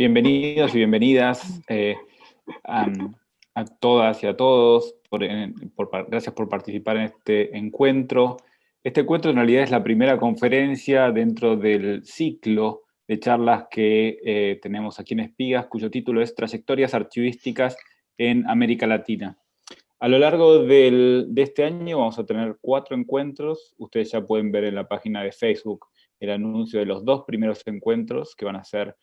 Bienvenidos y bienvenidas a, a todas y a todos. Gracias por participar en este encuentro. Este encuentro en realidad es la primera conferencia dentro del ciclo de charlas que tenemos aquí en Espigas, cuyo título es Trayectorias Archivísticas en América Latina. A lo largo de este año vamos a tener 4 encuentros. Ustedes ya pueden ver en la página de Facebook el anuncio de los 2 primeros encuentros que van a ser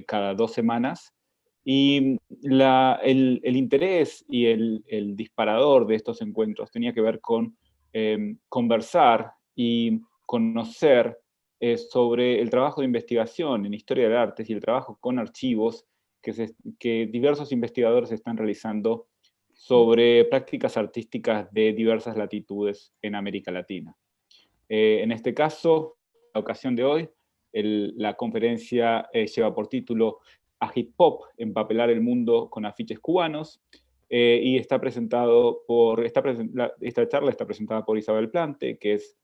cada 2 semanas. Y el interés y el disparador de estos encuentros tenía que ver con conversar y conocer sobre el trabajo de investigación en historia del arte y el trabajo con archivos que diversos investigadores están realizando sobre prácticas artísticas de diversas latitudes en América Latina. En este caso, la ocasión de hoy, la conferencia lleva por título A Hip Hop, empapelar el mundo con afiches cubanos, y esta charla está presentada por Isabel Plante, que es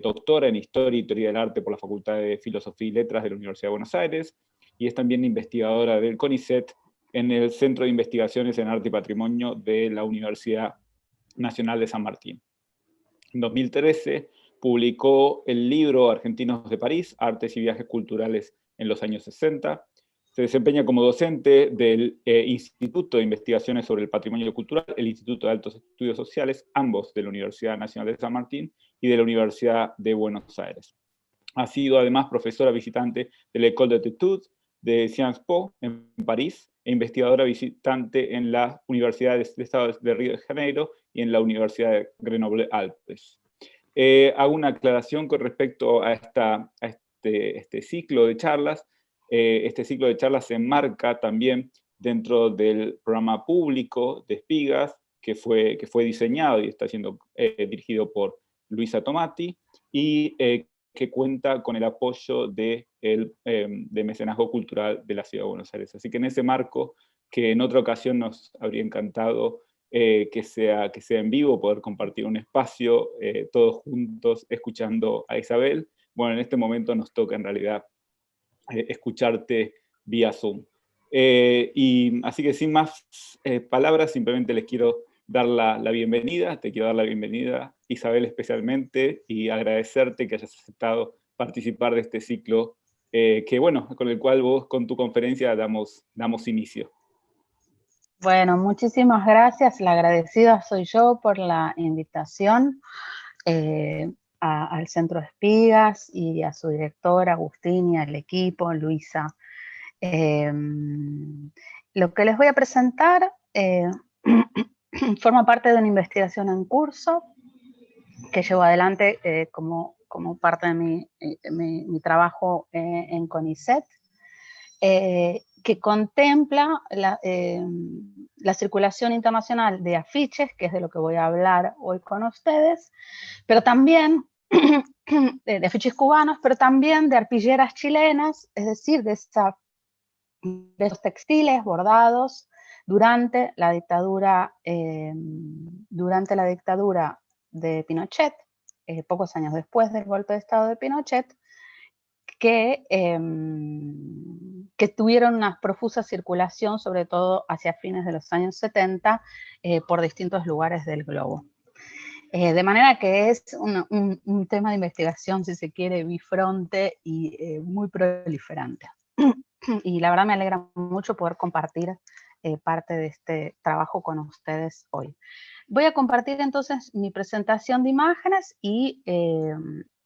doctora en Historia y Teoría del Arte por la Facultad de Filosofía y Letras de la Universidad de Buenos Aires, y es también investigadora del CONICET en el Centro de Investigaciones en Arte y Patrimonio de la Universidad Nacional de San Martín. En 2013 publicó el libro Argentinos de París, Artes y Viajes Culturales en los años 60. Se desempeña como docente del Instituto de Investigaciones sobre el Patrimonio Cultural, el Instituto de Altos Estudios Sociales, ambos de la Universidad Nacional de San Martín y de la Universidad de Buenos Aires. Ha sido además profesora visitante de la École d'Études de Sciences Po en París e investigadora visitante en las universidades del Estado de Río de Janeiro y en la Universidad de Grenoble-Alpes. Hago una aclaración con respecto a este ciclo de charlas. Este ciclo de charlas se enmarca también dentro del programa público de Espigas, que fue diseñado y está siendo dirigido por Luisa Tomati, y que cuenta con el apoyo de mecenazgo cultural de la Ciudad de Buenos Aires. Así que en ese marco, que en otra ocasión nos habría encantado que sea en vivo, poder compartir un espacio todos juntos escuchando a Isabel. Bueno, en este momento nos toca en realidad escucharte vía Zoom. Y así que sin más palabras, simplemente les quiero dar la bienvenida, te quiero dar la bienvenida, Isabel, especialmente, y agradecerte que hayas aceptado participar de este ciclo, que bueno, con el cual vos con tu conferencia damos inicio. Bueno, muchísimas gracias. La agradecida soy yo por la invitación al Centro de Espigas y a su directora, Agustín, y al equipo, Luisa. Lo que les voy a presentar forma parte de una investigación en curso que llevo adelante como parte de mi trabajo en CONICET. Que contempla la circulación internacional de afiches, que es de lo que voy a hablar hoy con ustedes, pero también de afiches cubanos, pero también de arpilleras chilenas, es decir, de esos textiles bordados durante la dictadura de Pinochet, pocos años después del golpe de Estado de Pinochet, que tuvieron una profusa circulación, sobre todo hacia fines de los años 70, por distintos lugares del globo. De manera que es un tema de investigación, si se quiere, bifronte y muy proliferante. Y la verdad me alegra mucho poder compartir parte de este trabajo con ustedes hoy. Voy a compartir entonces mi presentación de imágenes y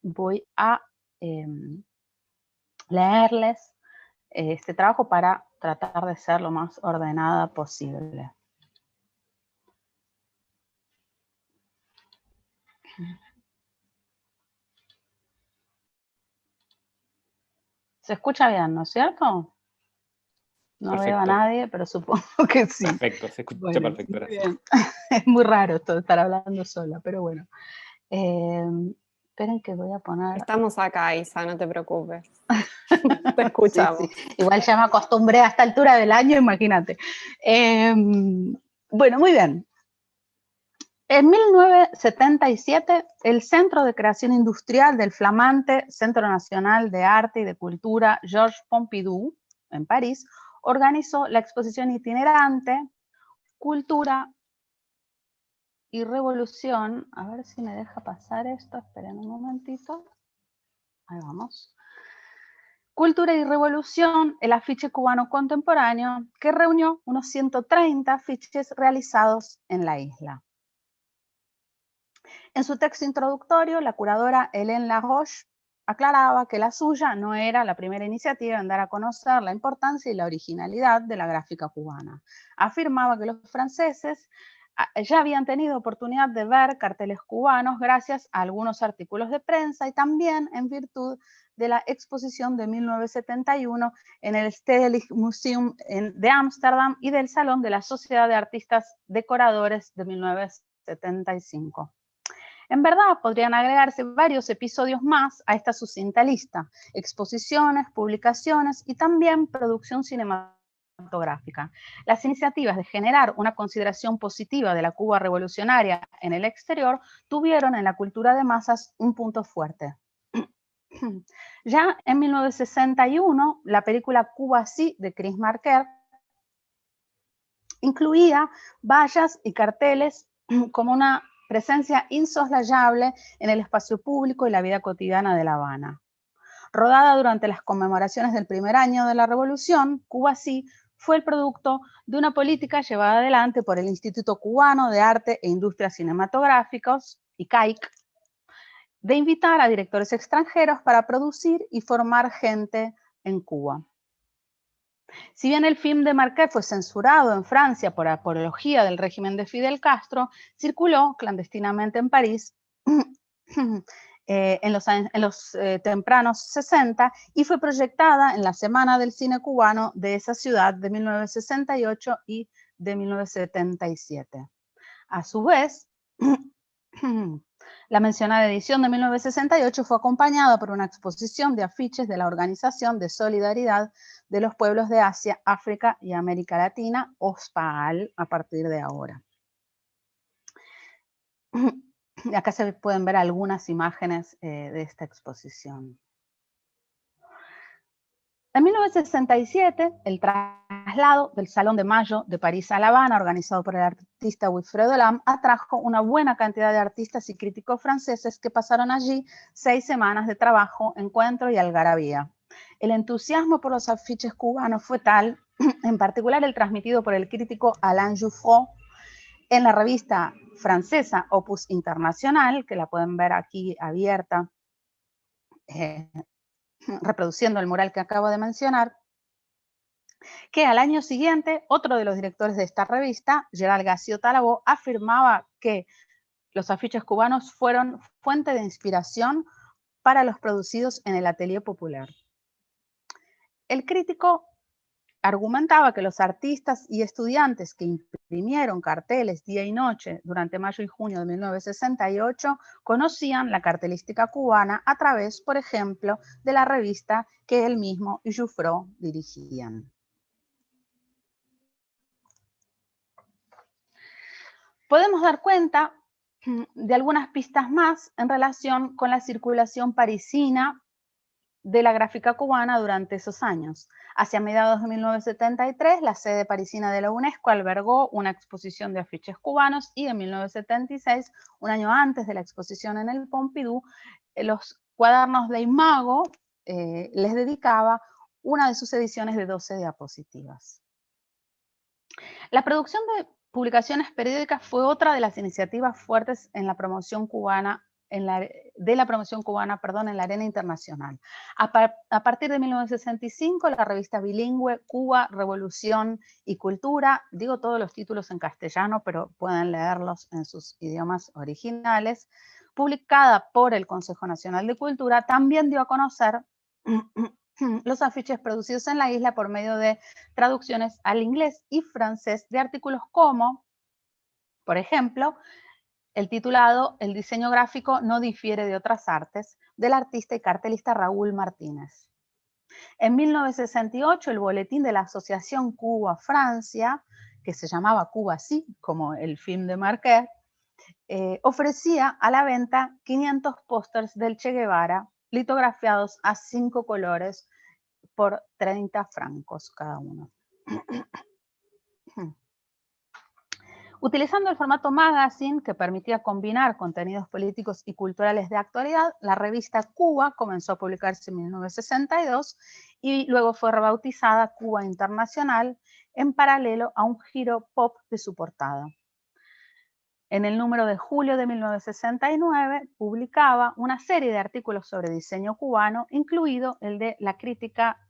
voy a leerles este trabajo para tratar de ser lo más ordenada posible. ¿Se escucha bien, no es cierto? No Perfecto. veo a nadie, pero supongo que sí. Perfecto, se escucha perfecto, gracias. Bien. Es muy raro esto de estar hablando sola, pero bueno. Esperen que voy a poner... Estamos acá, Isa, no te preocupes. Te escuchamos. Sí, sí. Igual ya me acostumbré a esta altura del año, imagínate. Bueno, muy bien. En 1977, el Centro de Creación Industrial del flamante Centro Nacional de Arte y de Cultura Georges Pompidou, en París, organizó la exposición itinerante Cultura y Revolución. A ver si me deja pasar esto, esperen un momentito. Ahí vamos. Cultura y Revolución, el afiche cubano contemporáneo, que reunió unos 130 afiches realizados en la isla. En su texto introductorio, la curadora Hélène Laroche aclaraba que la suya no era la primera iniciativa en dar a conocer la importancia y la originalidad de la gráfica cubana. Afirmaba que los franceses ya habían tenido oportunidad de ver carteles cubanos gracias a algunos artículos de prensa y también en virtud de la exposición de 1971 en el Stedelijk Museum de Ámsterdam y del Salón de la Sociedad de Artistas Decoradores de 1975. En verdad, podrían agregarse varios episodios más a esta sucinta lista: exposiciones, publicaciones y también producción cinematográfica. Las iniciativas de generar una consideración positiva de la Cuba revolucionaria en el exterior tuvieron en la cultura de masas un punto fuerte. Ya en 1961, la película Cuba Sí de Chris Marker incluía vallas y carteles como una presencia insoslayable en el espacio público y la vida cotidiana de La Habana. Rodada durante las conmemoraciones del primer año de la Revolución, Cuba Sí fue el producto de una política llevada adelante por el Instituto Cubano de Arte e Industrias Cinematográficas, ICAIC, de invitar a directores extranjeros para producir y formar gente en Cuba. Si bien el film de Marquet fue censurado en Francia por apología del régimen de Fidel Castro, circuló clandestinamente en París en los tempranos 60 y fue proyectada en la Semana del Cine Cubano de esa ciudad de 1968 y de 1977. A su vez, la mencionada edición de 1968 fue acompañada por una exposición de afiches de la Organización de Solidaridad de los Pueblos de Asia, África y América Latina, OSPAAL, a partir de ahora. Acá se pueden ver algunas imágenes de esta exposición. En 1967, el traslado del Salón de Mayo de París a La Habana, organizado por el artista Wilfredo Lam, atrajo una buena cantidad de artistas y críticos franceses que pasaron allí 6 semanas de trabajo, encuentro y algarabía. El entusiasmo por los afiches cubanos fue tal, en particular el transmitido por el crítico Alain Jouffroy en la revista francesa Opus Internacional, que la pueden ver aquí abierta, reproduciendo el mural que acabo de mencionar, que al año siguiente otro de los directores de esta revista, Gerald García-Talabó, afirmaba que los afiches cubanos fueron fuente de inspiración para los producidos en el Atelier Popular. El crítico argumentaba que los artistas y estudiantes que imprimieron carteles día y noche durante mayo y junio de 1968 conocían la cartelística cubana a través, por ejemplo, de la revista que él mismo y Jouffroy dirigían. Podemos dar cuenta de algunas pistas más en relación con la circulación parisina de la gráfica cubana durante esos años. Hacia mediados de 1973, la sede parisina de la UNESCO albergó una exposición de afiches cubanos y en 1976, un año antes de la exposición en el Pompidou, los cuadernos de Imago les dedicaba una de sus ediciones de 12 diapositivas. La producción de publicaciones periódicas fue otra de las iniciativas fuertes en la promoción cubana en la arena internacional. A partir de 1965, la revista bilingüe Cuba, Revolución y Cultura, digo todos los títulos en castellano, pero pueden leerlos en sus idiomas originales, publicada por el Consejo Nacional de Cultura, también dio a conocer los afiches producidos en la isla por medio de traducciones al inglés y francés de artículos como, por ejemplo, el titulado "El diseño gráfico no difiere de otras artes", del artista y cartelista Raúl Martínez. En 1968, el boletín de la Asociación Cuba-Francia, que se llamaba Cuba Sí, como el film de Marquet, ofrecía a la venta 500 pósters del Che Guevara litografiados a 5 colores por 30 francos cada uno. Utilizando el formato magazine que permitía combinar contenidos políticos y culturales de actualidad, la revista Cuba comenzó a publicarse en 1962 y luego fue rebautizada Cuba Internacional en paralelo a un giro pop de su portada. En el número de julio de 1969 publicaba una serie de artículos sobre diseño cubano, incluido el de la crítica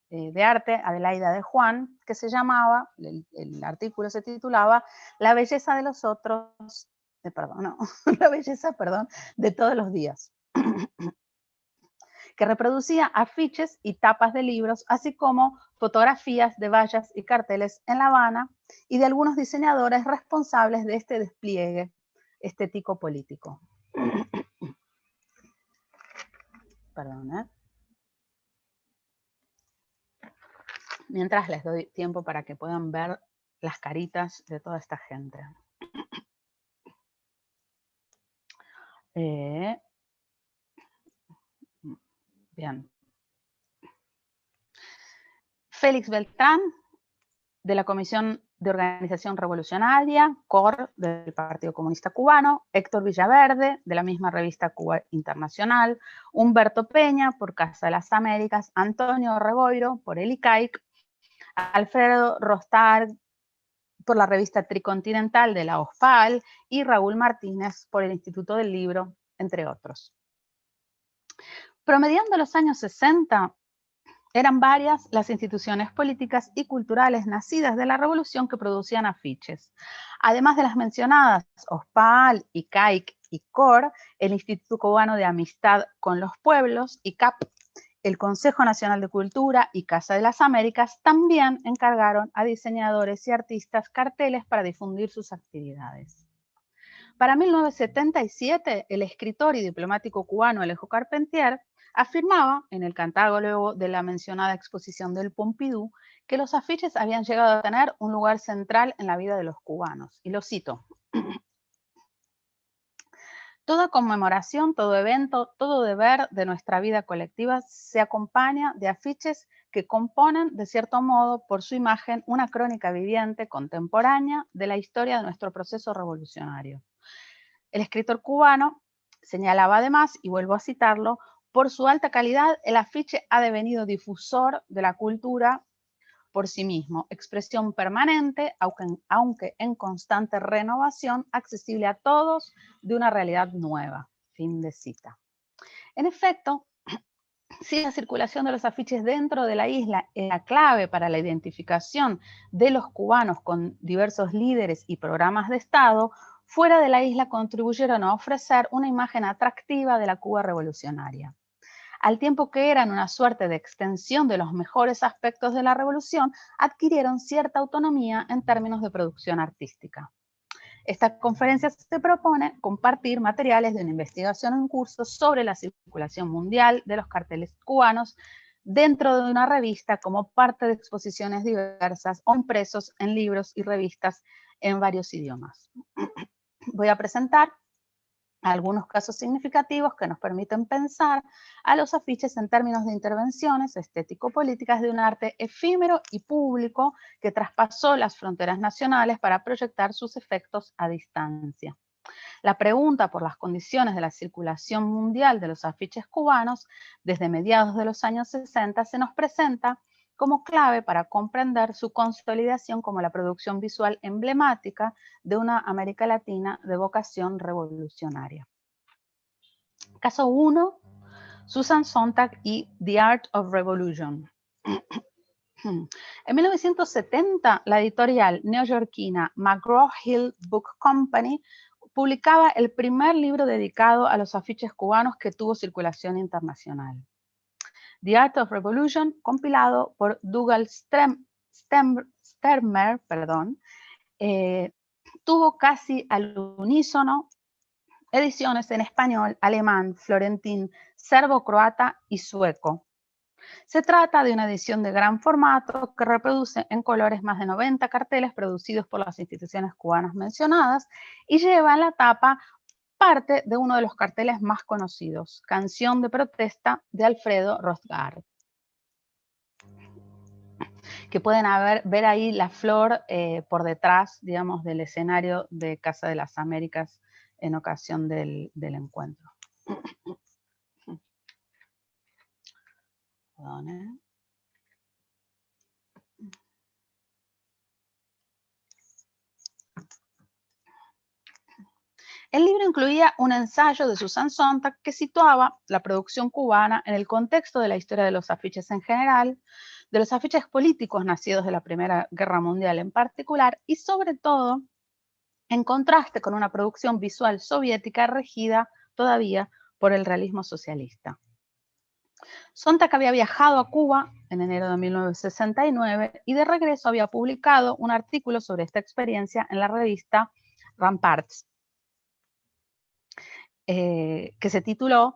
de arte Adelaida de Juan, que se llamaba, el artículo se titulaba La belleza de los otros, la belleza, de todos los días, que reproducía afiches y tapas de libros, así como fotografías de vallas y carteles en La Habana y de algunos diseñadores responsables de este despliegue estético político. Perdón, Mientras les doy tiempo para que puedan ver las caritas de toda esta gente. Bien. Félix Beltrán, de la Comisión de Organización Revolucionaria, COR, del Partido Comunista Cubano, Héctor Villaverde, de la misma revista Cuba Internacional, Humberto Peña, por Casa de las Américas, Antonio Reboiro, por el ICAIC, Alfredo Rostag, por la revista Tricontinental de la OFAL, y Raúl Martínez, por el Instituto del Libro, entre otros. Promediando los años 60, eran varias las instituciones políticas y culturales nacidas de la revolución que producían afiches. Además de las mencionadas OFAL, ICAIC y COR, el Instituto Cubano de Amistad con los Pueblos, ICAP, el Consejo Nacional de Cultura y Casa de las Américas también encargaron a diseñadores y artistas carteles para difundir sus actividades. Para 1977, el escritor y diplomático cubano Alejo Carpentier afirmaba en el catálogo de la mencionada exposición del Pompidou que los afiches habían llegado a tener un lugar central en la vida de los cubanos. Y lo cito. Toda conmemoración, todo evento, todo deber de nuestra vida colectiva se acompaña de afiches que componen, de cierto modo, por su imagen, una crónica viviente, contemporánea, de la historia de nuestro proceso revolucionario. El escritor cubano señalaba además, y vuelvo a citarlo, por su alta calidad, el afiche ha devenido difusor de la cultura por sí mismo, expresión permanente, aunque en constante renovación, accesible a todos de una realidad nueva. Fin de cita. En efecto, si la circulación de los afiches dentro de la isla es la clave para la identificación de los cubanos con diversos líderes y programas de Estado, fuera de la isla contribuyeron a ofrecer una imagen atractiva de la Cuba revolucionaria. Al tiempo que eran una suerte de extensión de los mejores aspectos de la revolución, adquirieron cierta autonomía en términos de producción artística. Esta conferencia se propone compartir materiales de una investigación en curso sobre la circulación mundial de los carteles cubanos dentro de una revista como parte de exposiciones diversas o impresos en libros y revistas en varios idiomas. Voy a presentar algunos casos significativos que nos permiten pensar a los afiches en términos de intervenciones estético-políticas de un arte efímero y público que traspasó las fronteras nacionales para proyectar sus efectos a distancia. La pregunta por las condiciones de la circulación mundial de los afiches cubanos desde mediados de los años 60 se nos presenta como clave para comprender su consolidación como la producción visual emblemática de una América Latina de vocación revolucionaria. Caso 1, Susan Sontag y The Art of Revolution. En 1970, la editorial neoyorquina McGraw-Hill Book Company publicaba el primer libro dedicado a los afiches cubanos que tuvo circulación internacional. The Art of Revolution, compilado por Dougal Stermer, tuvo casi al unísono ediciones en español, alemán, florentín, serbo-croata y sueco. Se trata de una edición de gran formato que reproduce en colores más de 90 carteles producidos por las instituciones cubanas mencionadas y lleva en la tapa parte de uno de los carteles más conocidos, Canción de Protesta de Alfredo Rostag. que pueden ver ahí la flor por detrás, digamos, del escenario de Casa de las Américas en ocasión del encuentro. Perdón, ¿eh? El libro incluía un ensayo de Susan Sontag que situaba la producción cubana en el contexto de la historia de los afiches en general, de los afiches políticos nacidos de la Primera Guerra Mundial en particular, y sobre todo en contraste con una producción visual soviética regida todavía por el realismo socialista. Sontag había viajado a Cuba en enero de 1969 y de regreso había publicado un artículo sobre esta experiencia en la revista Ramparts, que se tituló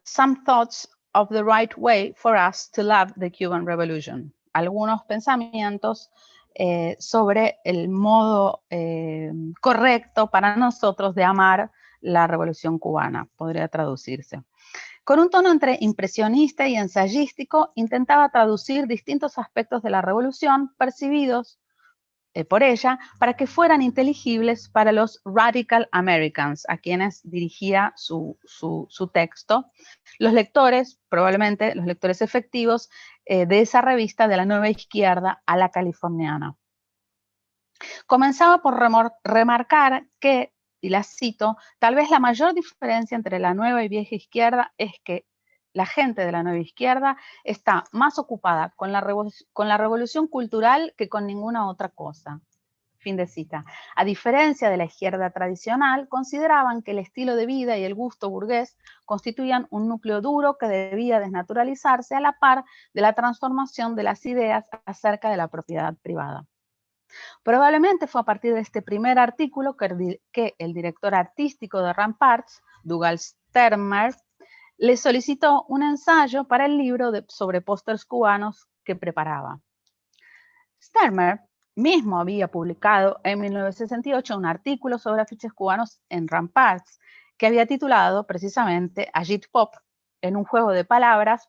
Some Thoughts of the Right Way for Us to Love the Cuban Revolution. Algunos pensamientos sobre el modo correcto para nosotros de amar la Revolución Cubana, podría traducirse. Con un tono entre impresionista y ensayístico, intentaba traducir distintos aspectos de la revolución percibidos por ella para que fueran inteligibles para los Radical Americans, a quienes dirigía su texto, los lectores, probablemente los lectores efectivos de esa revista de la nueva izquierda a la californiana. Comenzaba por remarcar que, y la cito, tal vez la mayor diferencia entre la nueva y vieja izquierda es que la gente de la nueva izquierda está más ocupada con la revolución cultural que con ninguna otra cosa. Fin de cita. A diferencia de la izquierda tradicional, consideraban que el estilo de vida y el gusto burgués constituían un núcleo duro que debía desnaturalizarse a la par de la transformación de las ideas acerca de la propiedad privada. Probablemente fue a partir de este primer artículo que el director artístico de Ramparts, Dougal Stermer, le solicitó un ensayo para el libro sobre pósters cubanos que preparaba. Stermer mismo había publicado en 1968 un artículo sobre afiches cubanos en Ramparts, que había titulado precisamente Agit Pop, en un juego de palabras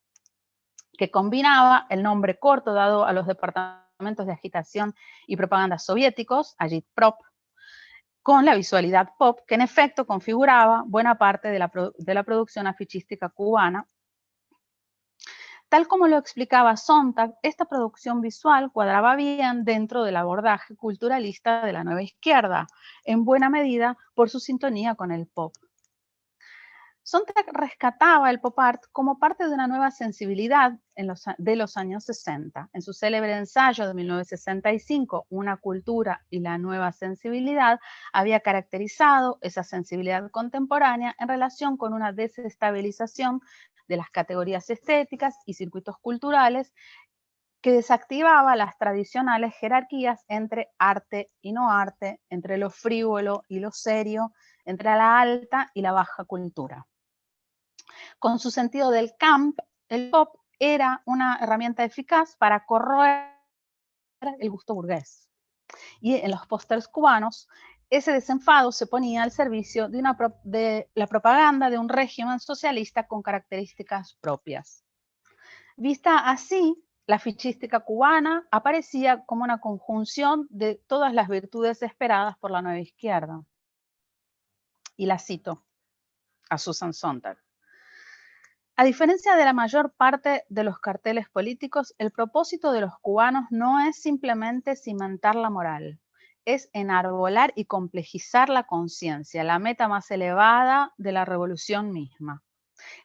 que combinaba el nombre corto dado a los departamentos de agitación y propaganda soviéticos, Agitprop, con la visualidad pop, que en efecto configuraba buena parte de la producción afichística cubana. Tal como lo explicaba Sontag, esta producción visual cuadraba bien dentro del abordaje culturalista de la nueva izquierda, en buena medida por su sintonía con el pop. Sontag rescataba el pop art como parte de una nueva sensibilidad de los años 60. En su célebre ensayo de 1965, Una cultura y la nueva sensibilidad, había caracterizado esa sensibilidad contemporánea en relación con una desestabilización de las categorías estéticas y circuitos culturales que desactivaba las tradicionales jerarquías entre arte y no arte, entre lo frívolo y lo serio, entre la alta y la baja cultura. Con su sentido del camp, el pop era una herramienta eficaz para corroer el gusto burgués. Y en los pósters cubanos, ese desenfado se ponía al servicio de la propaganda de un régimen socialista con características propias. Vista así, la fichística cubana aparecía como una conjunción de todas las virtudes esperadas por la nueva izquierda. Y la cito a Susan Sontag. A diferencia de la mayor parte de los carteles políticos, el propósito de los cubanos no es simplemente cimentar la moral, es enarbolar y complejizar la conciencia, la meta más elevada de la revolución misma.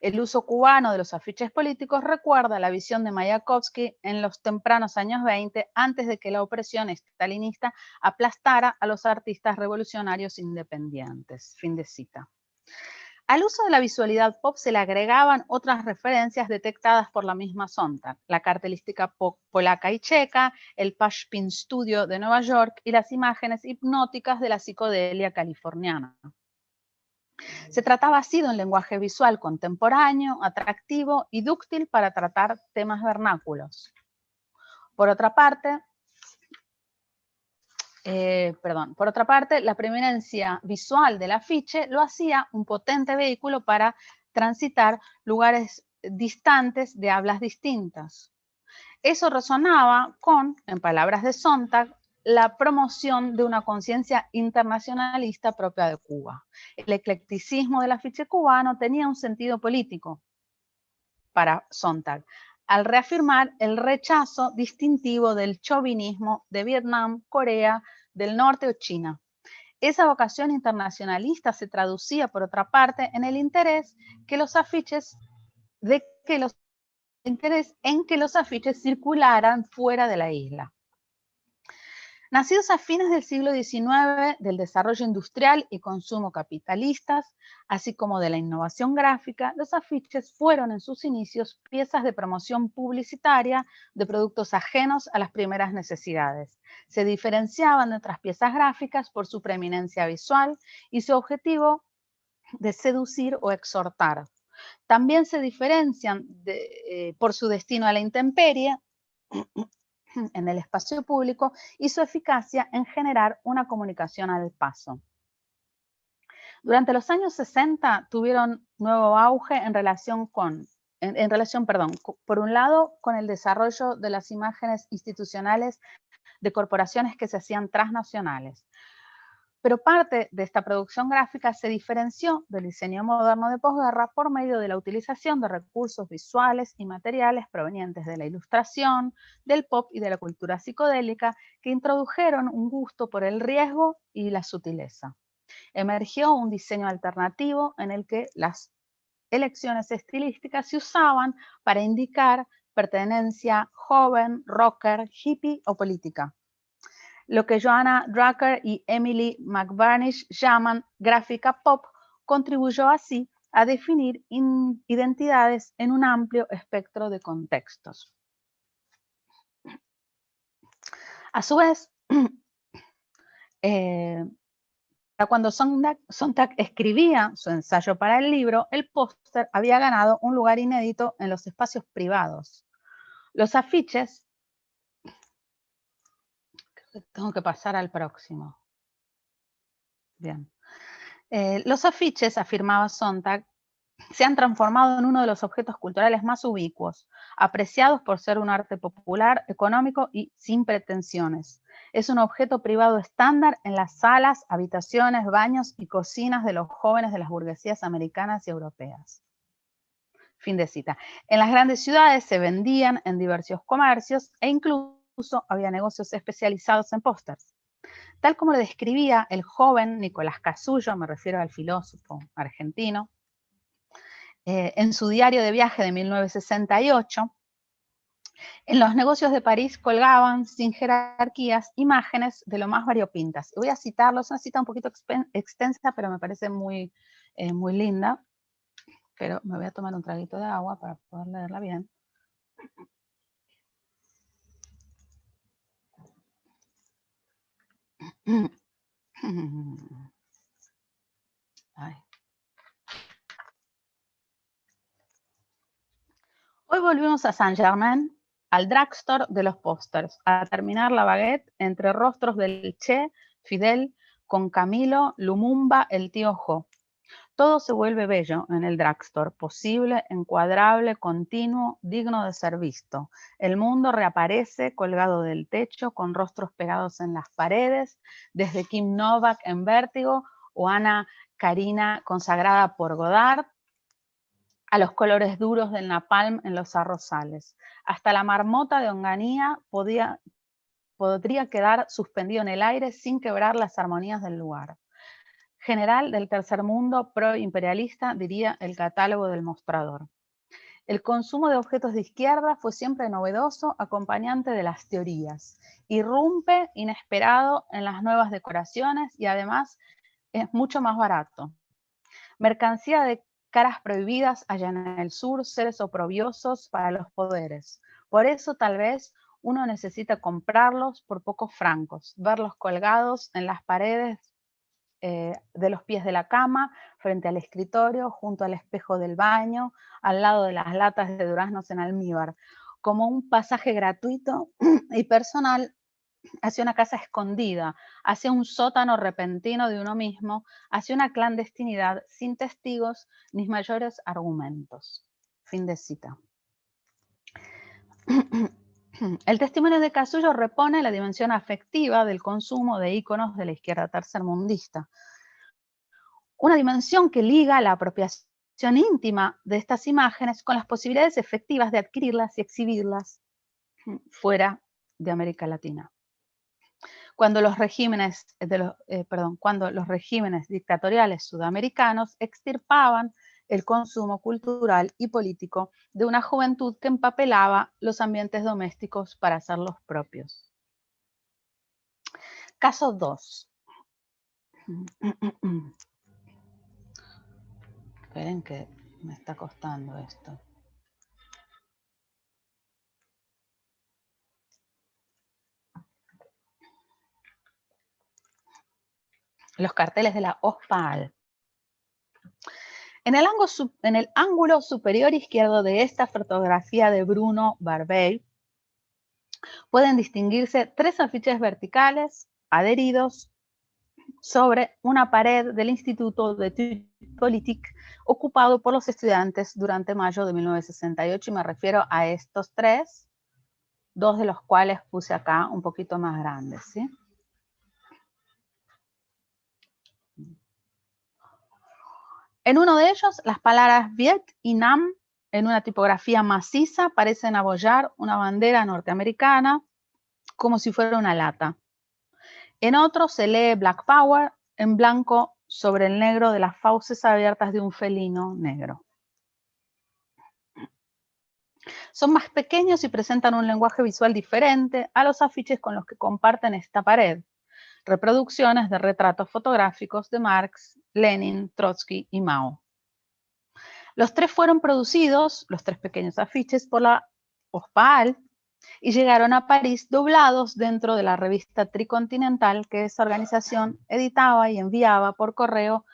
El uso cubano de los afiches políticos recuerda la visión de Mayakovsky en los tempranos años 20, antes de que la opresión estalinista aplastara a los artistas revolucionarios independientes. Fin de cita. Al uso de la visualidad pop se le agregaban otras referencias detectadas por la misma Sontag, la cartelística polaca y checa, el Pushpin Studio de Nueva York y las imágenes hipnóticas de la psicodelia californiana. Se trataba así de un lenguaje visual contemporáneo, atractivo y dúctil para tratar temas vernáculos. Por otra parte, la preeminencia visual del afiche lo hacía un potente vehículo para transitar lugares distantes de hablas distintas. Eso resonaba con, en palabras de Sontag, la promoción de una conciencia internacionalista propia de Cuba. El eclecticismo del afiche cubano tenía un sentido político para Sontag, al reafirmar el rechazo distintivo del chauvinismo de Vietnam, Corea del Norte o China. Esa vocación internacionalista se traducía, por otra parte, en el interés en que los afiches circularan fuera de la isla. Nacidos a fines del siglo XIX, del desarrollo industrial y consumo capitalistas, así como de la innovación gráfica, los afiches fueron en sus inicios piezas de promoción publicitaria de productos ajenos a las primeras necesidades. Se diferenciaban de otras piezas gráficas por su preeminencia visual y su objetivo de seducir o exhortar. También se diferencian por su destino a la intemperie en el espacio público y su eficacia en generar una comunicación al paso. Durante los años 60 tuvieron nuevo auge en relación, por un lado, con el desarrollo de las imágenes institucionales de corporaciones que se hacían transnacionales. Pero parte de esta producción gráfica se diferenció del diseño moderno de posguerra por medio de la utilización de recursos visuales y materiales provenientes de la ilustración, del pop y de la cultura psicodélica que introdujeron un gusto por el riesgo y la sutileza. Emergió un diseño alternativo en el que las elecciones estilísticas se usaban para indicar pertenencia joven, rocker, hippie o política. Lo que Joanna Drucker y Emily McBurnish llaman gráfica pop contribuyó así a definir identidades en un amplio espectro de contextos. A su vez, cuando Sontag escribía su ensayo para el libro, el póster había ganado un lugar inédito en los espacios privados. Los afiches, tengo que pasar al próximo. Bien. Los afiches, afirmaba Sontag, se han transformado en uno de los objetos culturales más ubicuos, apreciados por ser un arte popular, económico y sin pretensiones. Es un objeto privado estándar en las salas, habitaciones, baños y cocinas de los jóvenes de las burguesías americanas y europeas. Fin de cita. En las grandes ciudades se vendían en diversos comercios e incluso había negocios especializados en pósters. Tal como lo describía el joven Nicolás Casullo, me refiero al filósofo argentino, en su diario de viaje de 1968, en los negocios de París colgaban sin jerarquías imágenes de lo más variopintas. Voy a citarlos, es una cita un poquito extensa, pero me parece muy linda. Pero me voy a tomar un traguito de agua para poder leerla bien. Ay. Hoy volvimos a Saint-Germain, al drugstore de los pósters, a terminar la baguette entre rostros del Che, Fidel, con Camilo, Lumumba, el tío Jo. Todo se vuelve bello en el drugstore, posible, encuadrable, continuo, digno de ser visto. El mundo reaparece colgado del techo, con rostros pegados en las paredes, desde Kim Novak en Vértigo o Ana Karina consagrada por Godard, a los colores duros del napalm en los arrozales. Hasta la marmota de Onganía podría quedar suspendido en el aire sin quebrar las armonías del lugar. General del tercer mundo pro-imperialista, diría el catálogo del mostrador. El consumo de objetos de izquierda fue siempre novedoso, acompañante de las teorías. Irrumpe inesperado en las nuevas decoraciones y además es mucho más barato. Mercancía de caras prohibidas allá en el sur, seres oprobiosos para los poderes. Por eso tal vez uno necesita comprarlos por pocos francos, verlos colgados en las paredes de los pies de la cama, frente al escritorio, junto al espejo del baño, al lado de las latas de duraznos en almíbar, como un pasaje gratuito y personal hacia una casa escondida, hacia un sótano repentino de uno mismo, hacia una clandestinidad sin testigos ni mayores argumentos. Fin de cita. El testimonio de Casullo repone la dimensión afectiva del consumo de íconos de la izquierda tercermundista. Una dimensión que liga la apropiación íntima de estas imágenes con las posibilidades efectivas de adquirirlas y exhibirlas fuera de América Latina. Cuando los regímenes dictatoriales sudamericanos extirpaban el consumo cultural y político de una juventud que empapelaba los ambientes domésticos para hacerlos propios. Caso 2. Esperen que me está costando esto. Los carteles de la OSPAL. En el ángulo superior izquierdo de esta fotografía de Bruno Barbey pueden distinguirse 3 afiches verticales adheridos sobre una pared del Instituto d'Études Politiques ocupado por los estudiantes durante mayo de 1968, y me refiero a estos 3, 2 de los cuales puse acá un poquito más grandes, ¿sí? En uno de ellos, las palabras Viet y Nam, en una tipografía maciza, parecen abollar una bandera norteamericana como si fuera una lata. En otro se lee Black Power en blanco sobre el negro de las fauces abiertas de un felino negro. Son más pequeños y presentan un lenguaje visual diferente a los afiches con los que comparten esta pared. Reproducciones de retratos fotográficos de Marx, Lenin, Trotsky y Mao. Los 3 fueron producidos, los 3 pequeños afiches, por la OSPAL y llegaron a París doblados dentro de la revista Tricontinental que esa organización editaba y enviaba por correo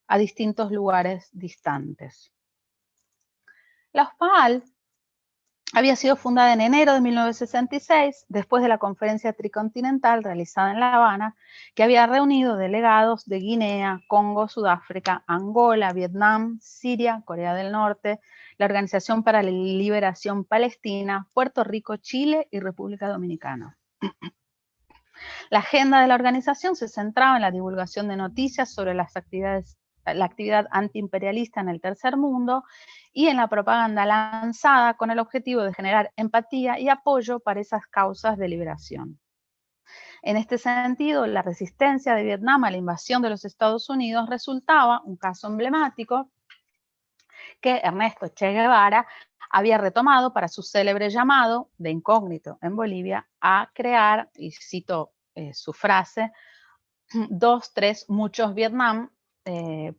a distintos lugares distantes. La OSPAL había sido fundada en enero de 1966, después de la conferencia tricontinental realizada en La Habana, que había reunido delegados de Guinea, Congo, Sudáfrica, Angola, Vietnam, Siria, Corea del Norte, la Organización para la Liberación Palestina, Puerto Rico, Chile y República Dominicana. La agenda de la organización se centraba en la divulgación de noticias sobre la actividad antiimperialista en el tercer mundo y en la propaganda lanzada con el objetivo de generar empatía y apoyo para esas causas de liberación. En este sentido, la resistencia de Vietnam a la invasión de los Estados Unidos resultaba un caso emblemático que Ernesto Che Guevara había retomado para su célebre llamado de incógnito en Bolivia a crear, y cito su frase, 2, 3, muchos Vietnam,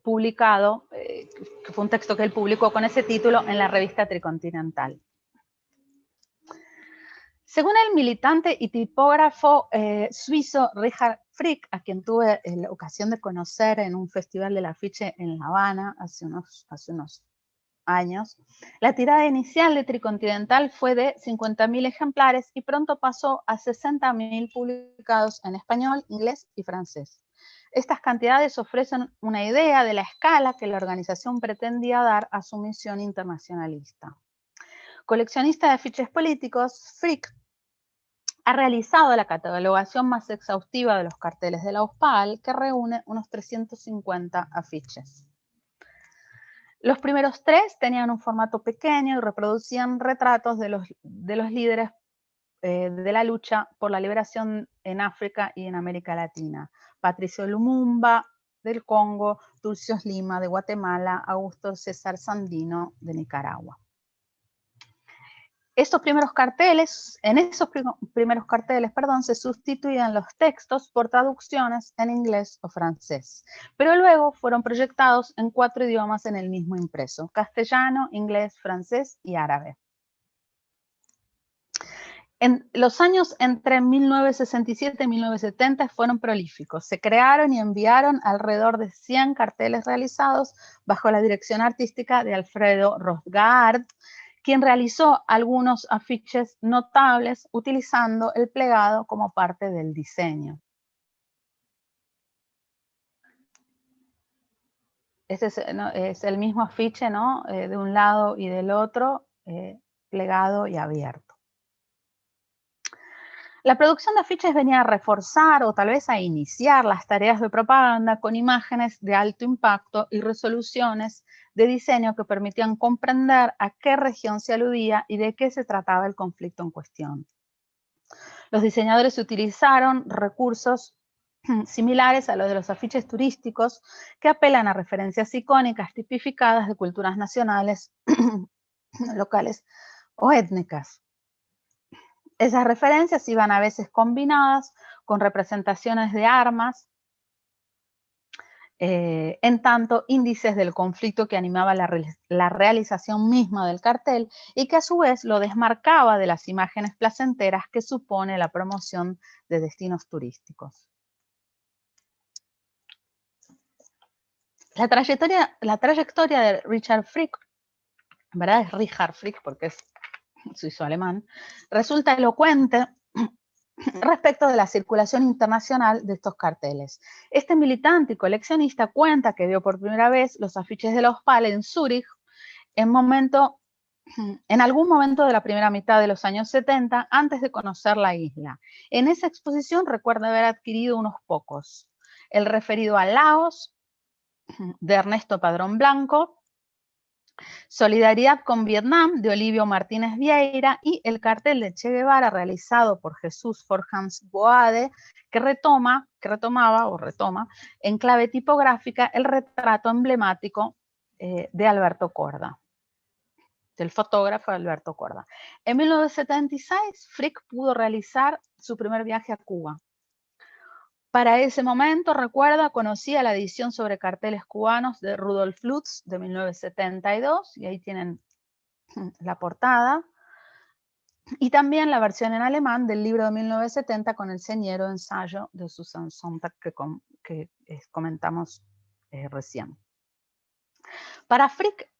publicado, que fue un texto que él publicó con ese título en la revista Tricontinental. Según el militante y tipógrafo suizo Richard Frick, a quien tuve la ocasión de conocer en un festival del afiche en La Habana hace unos años, la tirada inicial de Tricontinental fue de 50.000 ejemplares y pronto pasó a 60.000 publicados en español, inglés y francés. Estas cantidades ofrecen una idea de la escala que la organización pretendía dar a su misión internacionalista. Coleccionista de afiches políticos, Frick ha realizado la catalogación más exhaustiva de los carteles de la OSPAL, que reúne unos 350 afiches. Los primeros 3 tenían un formato pequeño y reproducían retratos de los líderes de la lucha por la liberación en África y en América Latina. Patricio Lumumba del Congo, Dulcios Lima de Guatemala, Augusto César Sandino de Nicaragua. En esos primeros carteles, se sustituían los textos por traducciones en inglés o francés, pero luego fueron proyectados en 4 idiomas en el mismo impreso: castellano, inglés, francés y árabe. En los años entre 1967 y 1970 fueron prolíficos. Se crearon y enviaron alrededor de 100 carteles realizados bajo la dirección artística de Alfredo Rosgaard, quien realizó algunos afiches notables utilizando el plegado como parte del diseño. Este es el mismo afiche, ¿no? De un lado y del otro, plegado y abierto. La producción de afiches venía a reforzar o tal vez a iniciar las tareas de propaganda con imágenes de alto impacto y resoluciones de diseño que permitían comprender a qué región se aludía y de qué se trataba el conflicto en cuestión. Los diseñadores utilizaron recursos similares a los de los afiches turísticos que apelan a referencias icónicas tipificadas de culturas nacionales, locales o étnicas. Esas referencias iban a veces combinadas con representaciones de armas, en tanto índices del conflicto que animaba la realización misma del cartel y que a su vez lo desmarcaba de las imágenes placenteras que supone la promoción de destinos turísticos. La trayectoria de Richard Frick, en verdad es Richard Frick porque es suizo-alemán, resulta elocuente respecto de la circulación internacional de estos carteles. Este militante y coleccionista cuenta que vio por primera vez los afiches de la OSPAL en Zúrich en algún momento de la primera mitad de los años 70, antes de conocer la isla. En esa exposición recuerda haber adquirido unos pocos. El referido a Laos, de Ernesto Padrón Blanco, Solidaridad con Vietnam, de Olivio Martínez Vieira, y el cartel de Che Guevara, realizado por Jesús Forjans Boade, que retoma en clave tipográfica el retrato emblemático de Alberto Korda, del fotógrafo Alberto Korda. En 1976, Frick pudo realizar su primer viaje a Cuba. Para ese momento, recuerda, conocía la edición sobre carteles cubanos de Rudolf Lutz de 1972, y ahí tienen la portada, y también la versión en alemán del libro de 1970 con el señero ensayo de Susan Sontag que comentamos recién. Para Frick,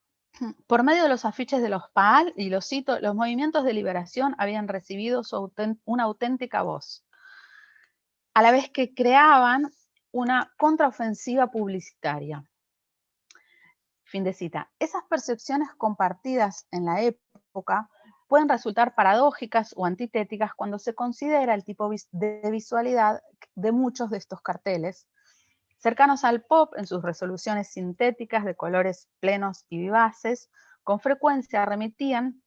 por medio de los afiches de los PAAL, y lo cito, los movimientos de liberación habían recibido una auténtica voz, a la vez que creaban una contraofensiva publicitaria. Fin de cita. Esas percepciones compartidas en la época pueden resultar paradójicas o antitéticas cuando se considera el tipo de visualidad de muchos de estos carteles, cercanos al pop en sus resoluciones sintéticas de colores plenos y vivaces, con frecuencia remitían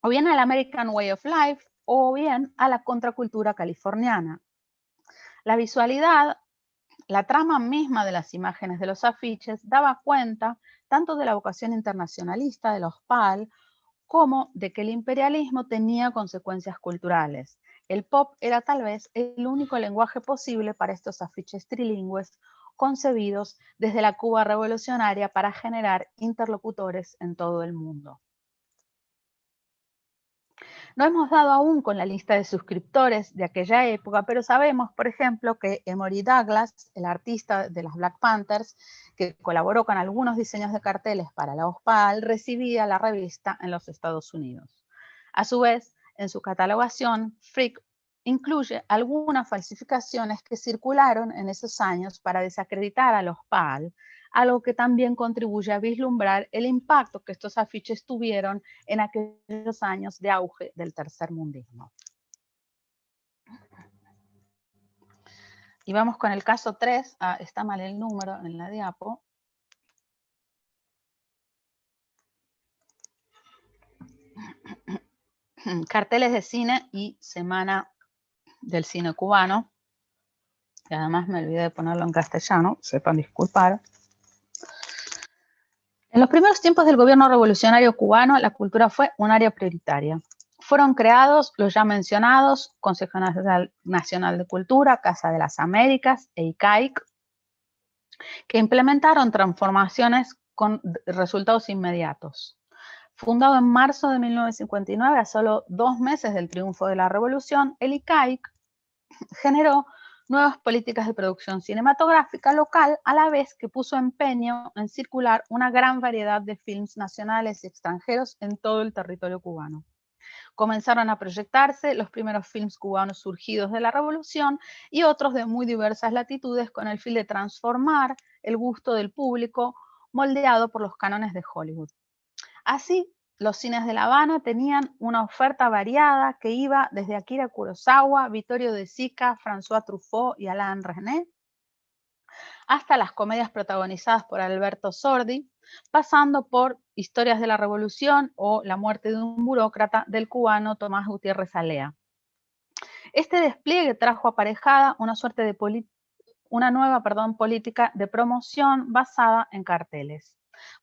o bien al American Way of Life o bien a la contracultura californiana. La visualidad, la trama misma de las imágenes de los afiches, daba cuenta tanto de la vocación internacionalista de los PAL como de que el imperialismo tenía consecuencias culturales. El pop era tal vez el único lenguaje posible para estos afiches trilingües concebidos desde la Cuba revolucionaria para generar interlocutores en todo el mundo. No hemos dado aún con la lista de suscriptores de aquella época, pero sabemos, por ejemplo, que Emory Douglas, el artista de las Black Panthers, que colaboró con algunos diseños de carteles para la OSPAL, recibía la revista en los Estados Unidos. A su vez, en su catalogación, Frick incluye algunas falsificaciones que circularon en esos años para desacreditar a los PAL, algo que también contribuye a vislumbrar el impacto que estos afiches tuvieron en aquellos años de auge del tercermundismo. Y vamos con el caso 3, está mal el número en la diapo. Carteles de cine y Semana del Cine Cubano. Y además me olvidé de ponerlo en castellano, sepan disculpar. En los primeros tiempos del gobierno revolucionario cubano, la cultura fue un área prioritaria. Fueron creados los ya mencionados Consejo Nacional de Cultura, Casa de las Américas e ICAIC, que implementaron transformaciones con resultados inmediatos. Fundado en marzo de 1959, a solo 2 meses del triunfo de la revolución, el ICAIC generó nuevas políticas de producción cinematográfica local, a la vez que puso empeño en circular una gran variedad de films nacionales y extranjeros en todo el territorio cubano. Comenzaron a proyectarse los primeros films cubanos surgidos de la revolución y otros de muy diversas latitudes con el fin de transformar el gusto del público moldeado por los cánones de Hollywood. Así, los cines de La Habana tenían una oferta variada que iba desde Akira Kurosawa, Vittorio De Sica, François Truffaut y Alain Resnais, hasta las comedias protagonizadas por Alberto Sordi, pasando por Historias de la Revolución o La muerte de un burócrata del cubano Tomás Gutiérrez Alea. Este despliegue trajo aparejada una nueva política de promoción basada en carteles.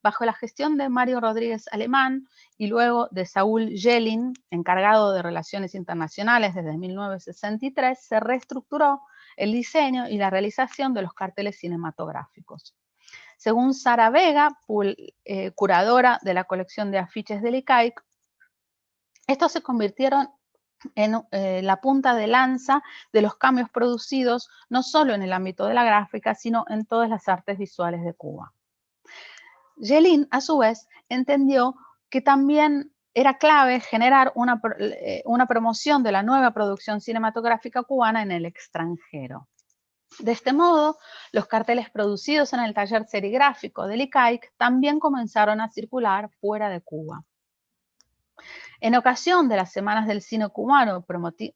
Bajo la gestión de Mario Rodríguez Alemán y luego de Saúl Yelin, encargado de Relaciones Internacionales desde 1963, se reestructuró el diseño y la realización de los carteles cinematográficos. Según Sara Vega, curadora de la colección de afiches del ICAIC, estos se convirtieron en la punta de lanza de los cambios producidos no solo en el ámbito de la gráfica, sino en todas las artes visuales de Cuba. Yelin, a su vez, entendió que también era clave generar una promoción de la nueva producción cinematográfica cubana en el extranjero. De este modo, los carteles producidos en el taller serigráfico del ICAIC también comenzaron a circular fuera de Cuba. En ocasión de las Semanas del Cine Cubano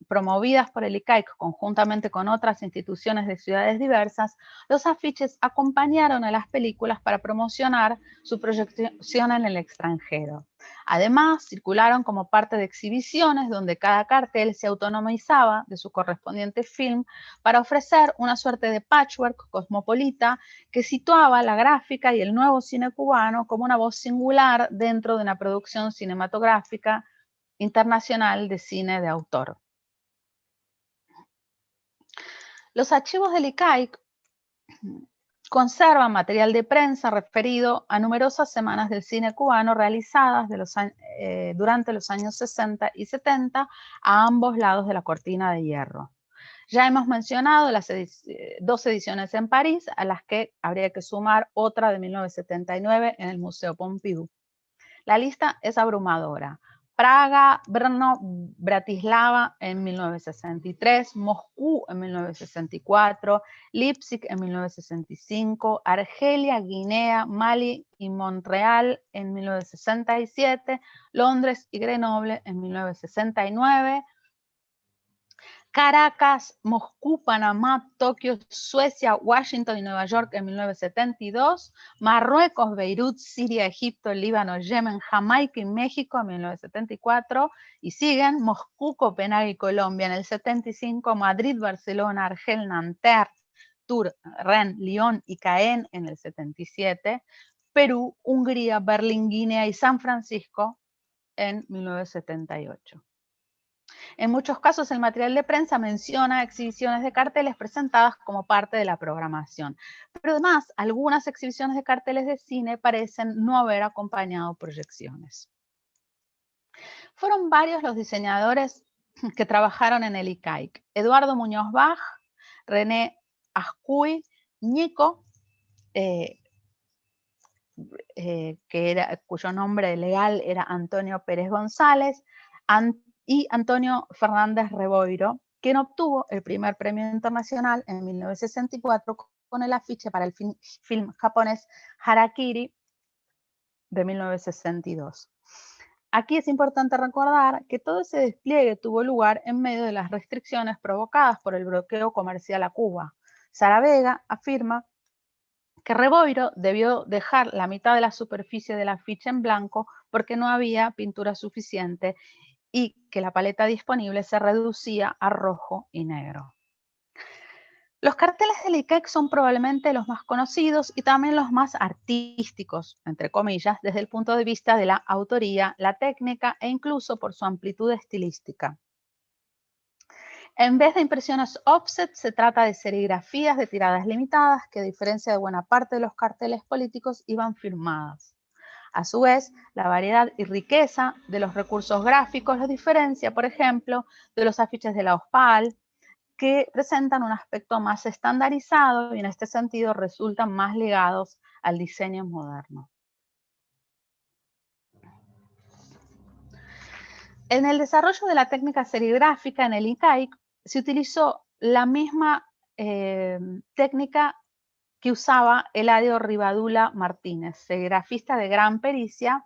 promovidas por el ICAIC conjuntamente con otras instituciones de ciudades diversas, los afiches acompañaron a las películas para promocionar su proyección en el extranjero. Además, circularon como parte de exhibiciones donde cada cartel se autonomizaba de su correspondiente film para ofrecer una suerte de patchwork cosmopolita que situaba la gráfica y el nuevo cine cubano como una voz singular dentro de una producción cinematográfica internacional de cine de autor. Los archivos del ICAIC conservan material de prensa referido a numerosas semanas del cine cubano realizadas durante los años 60 y 70 a ambos lados de la cortina de hierro. Ya hemos mencionado las 2 ediciones en París, a las que habría que sumar otra de 1979 en el Museo Pompidou. La lista es abrumadora. Praga, Brno, Bratislava en 1963, Moscú en 1964, Leipzig en 1965, Argelia, Guinea, Mali y Montreal en 1967, Londres y Grenoble en 1969, Caracas, Moscú, Panamá, Tokio, Suecia, Washington y Nueva York en 1972, Marruecos, Beirut, Siria, Egipto, Líbano, Yemen, Jamaica y México en 1974, y siguen Moscú, Copenhague y Colombia en el 75, Madrid, Barcelona, Argel, Nanterre, Tours, Rennes, Lyon y Caen en el 77, Perú, Hungría, Berlín, Guinea y San Francisco en 1978. En muchos casos, el material de prensa menciona exhibiciones de carteles presentadas como parte de la programación. Pero además, algunas exhibiciones de carteles de cine parecen no haber acompañado proyecciones. Fueron varios los diseñadores que trabajaron en el ICAIC. Eduardo Muñoz Baj, René Ascuy, Ñico, cuyo nombre legal era Antonio Pérez González, y Antonio Fernández Reboiro, quien obtuvo el primer premio internacional en 1964 con el afiche para el film japonés Harakiri de 1962. Aquí es importante recordar que todo ese despliegue tuvo lugar en medio de las restricciones provocadas por el bloqueo comercial a Cuba. Sara Vega afirma que Reboiro debió dejar la mitad de la superficie del afiche en blanco porque no había pintura suficiente y que la paleta disponible se reducía a rojo y negro. Los carteles del ICAIC son probablemente los más conocidos y también los más artísticos, entre comillas, desde el punto de vista de la autoría, la técnica e incluso por su amplitud estilística. En vez de impresiones offset, se trata de serigrafías de tiradas limitadas que, a diferencia de buena parte de los carteles políticos, iban firmadas. A su vez, la variedad y riqueza de los recursos gráficos los diferencia, por ejemplo, de los afiches de la OSPAL, que presentan un aspecto más estandarizado y en este sentido resultan más ligados al diseño moderno. En el desarrollo de la técnica serigráfica en el ICAIC se utilizó la misma técnica que usaba Eladio Rivadula Martínez, serigrafista de gran pericia,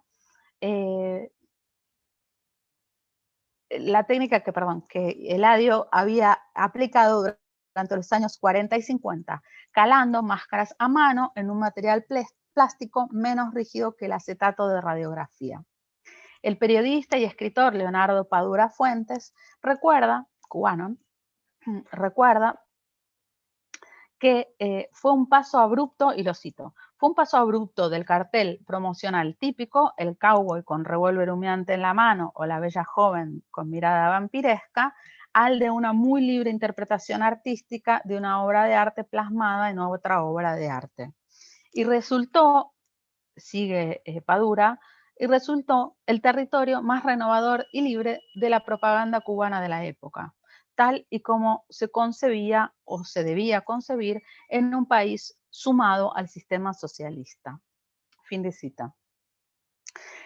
la técnica que Eladio había aplicado durante los años 40 y 50, calando máscaras a mano en un material plástico menos rígido que el acetato de radiografía. El periodista y escritor Leonardo Padura Fuentes cubano, recuerda que fue un paso abrupto, y lo cito, fue un paso abrupto del cartel promocional típico, el cowboy con revólver humeante en la mano o la bella joven con mirada vampiresca, al de una muy libre interpretación artística de una obra de arte plasmada en otra obra de arte. Y resultó, sigue Padura, y resultó el territorio más renovador y libre de la propaganda cubana de la época, tal y como se concebía o se debía concebir en un país sumado al sistema socialista. Fin de cita.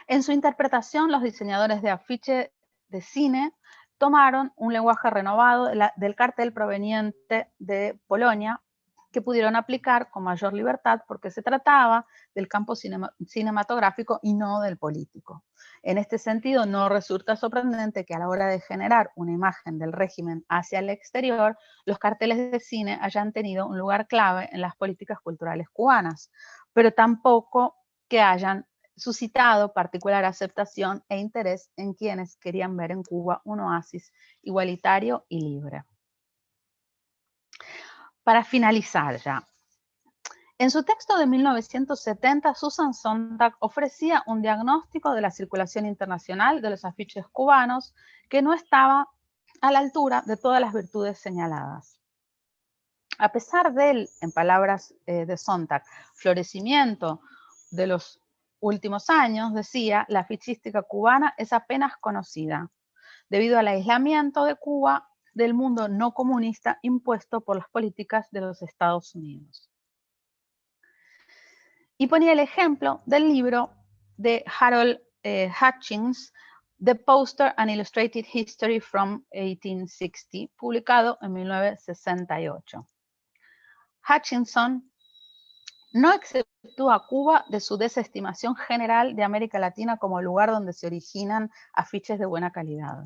En su interpretación, los diseñadores de afiche de cine tomaron un lenguaje renovado del cartel proveniente de Polonia, que pudieron aplicar con mayor libertad porque se trataba del campo cinematográfico y no del político. En este sentido, no resulta sorprendente que a la hora de generar una imagen del régimen hacia el exterior, los carteles de cine hayan tenido un lugar clave en las políticas culturales cubanas, pero tampoco que hayan suscitado particular aceptación e interés en quienes querían ver en Cuba un oasis igualitario y libre. Para finalizar ya, en su texto de 1970, Susan Sontag ofrecía un diagnóstico de la circulación internacional de los afiches cubanos que no estaba a la altura de todas las virtudes señaladas. A pesar del, en palabras de Sontag, florecimiento de los últimos años, decía, la afichística cubana es apenas conocida, debido al aislamiento de Cuba del mundo no comunista impuesto por las políticas de los Estados Unidos. Y ponía el ejemplo del libro de Harold Hutchins, The Poster and Illustrated History from 1860, publicado en 1968. Hutchinson no exceptúa a Cuba de su desestimación general de América Latina como lugar donde se originan afiches de buena calidad.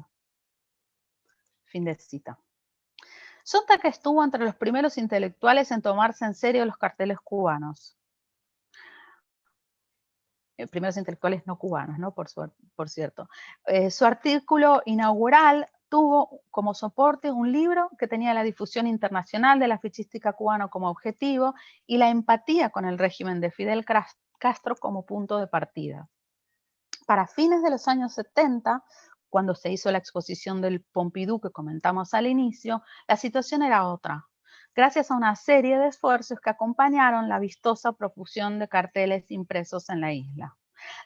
Fin de cita. Sontag estuvo entre los primeros intelectuales en tomarse en serio los carteles cubanos. Primeros intelectuales no cubanos, ¿no? Por cierto. Su artículo inaugural tuvo como soporte un libro que tenía la difusión internacional de la afichística cubana como objetivo y la empatía con el régimen de Fidel Castro como punto de partida. Para fines de los años 70, cuando se hizo la exposición del Pompidou que comentamos al inicio, la situación era otra, gracias a una serie de esfuerzos que acompañaron la vistosa profusión de carteles impresos en la isla.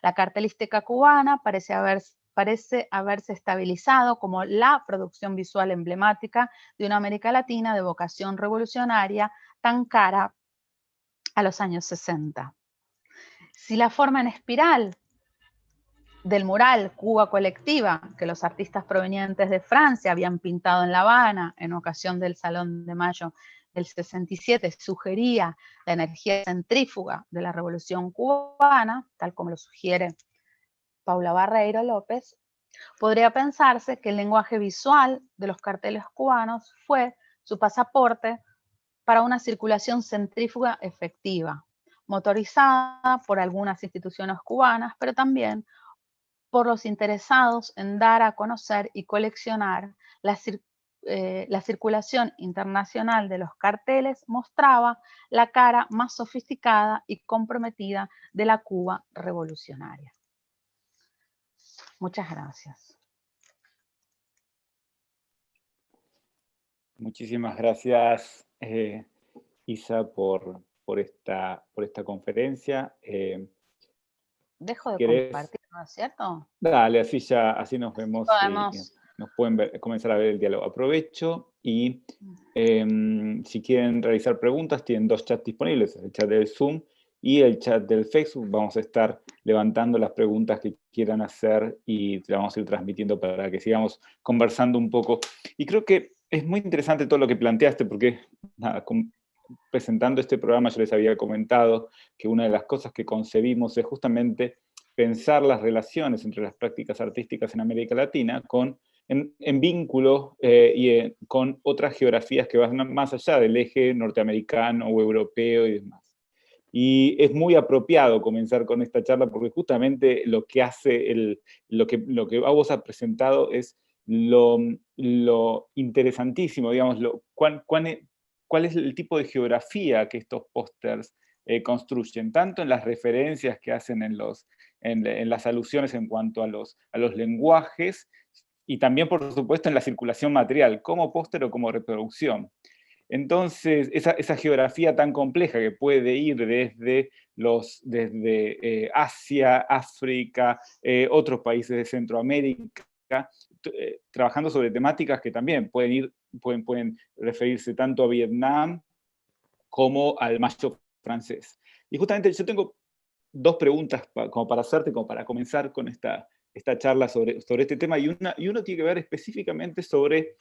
La cartelística cubana parece haberse estabilizado como la producción visual emblemática de una América Latina de vocación revolucionaria tan cara a los años 60. Si la forma en espiral del mural Cuba Colectiva, que los artistas provenientes de Francia habían pintado en La Habana en ocasión del Salón de Mayo del 67, sugería la energía centrífuga de la Revolución Cubana, tal como lo sugiere Paula Barreiro López, podría pensarse que el lenguaje visual de los carteles cubanos fue su pasaporte para una circulación centrífuga efectiva, motorizada por algunas instituciones cubanas, pero también por los interesados en dar a conocer y coleccionar la circulación internacional de los carteles mostraba la cara más sofisticada y comprometida de la Cuba revolucionaria. Muchas gracias. Muchísimas gracias, Isa, por esta conferencia. Dejo de compartir, ¿no es cierto? Dale, así nos vemos y nos pueden comenzar a ver el diálogo. Aprovecho y si quieren realizar preguntas, tienen dos chats disponibles, el chat del Zoom y el chat del Facebook. Vamos a estar levantando las preguntas que quieran hacer y las vamos a ir transmitiendo para que sigamos conversando un poco. Y creo que es muy interesante todo lo que planteaste, porque nada, presentando este programa yo les había comentado que una de las cosas que concebimos es justamente pensar las relaciones entre las prácticas artísticas en América Latina con en vínculo con otras geografías que van más allá del eje norteamericano o europeo y demás. Y es muy apropiado comenzar con esta charla porque justamente lo que hace, lo que vos has presentado es lo interesantísimo, digamos, cuál es el tipo de geografía que estos pósters construyen, tanto en las referencias que hacen en las alusiones en cuanto a los lenguajes, y también, por supuesto, en la circulación material, como póster o como reproducción. Entonces, esa geografía tan compleja que puede ir desde Asia, África, otros países de Centroamérica, trabajando sobre temáticas que también pueden referirse tanto a Vietnam como al mayo francés. Y justamente yo tengo dos preguntas como para hacerte, como para comenzar con esta charla sobre este tema, y uno tiene que ver específicamente sobre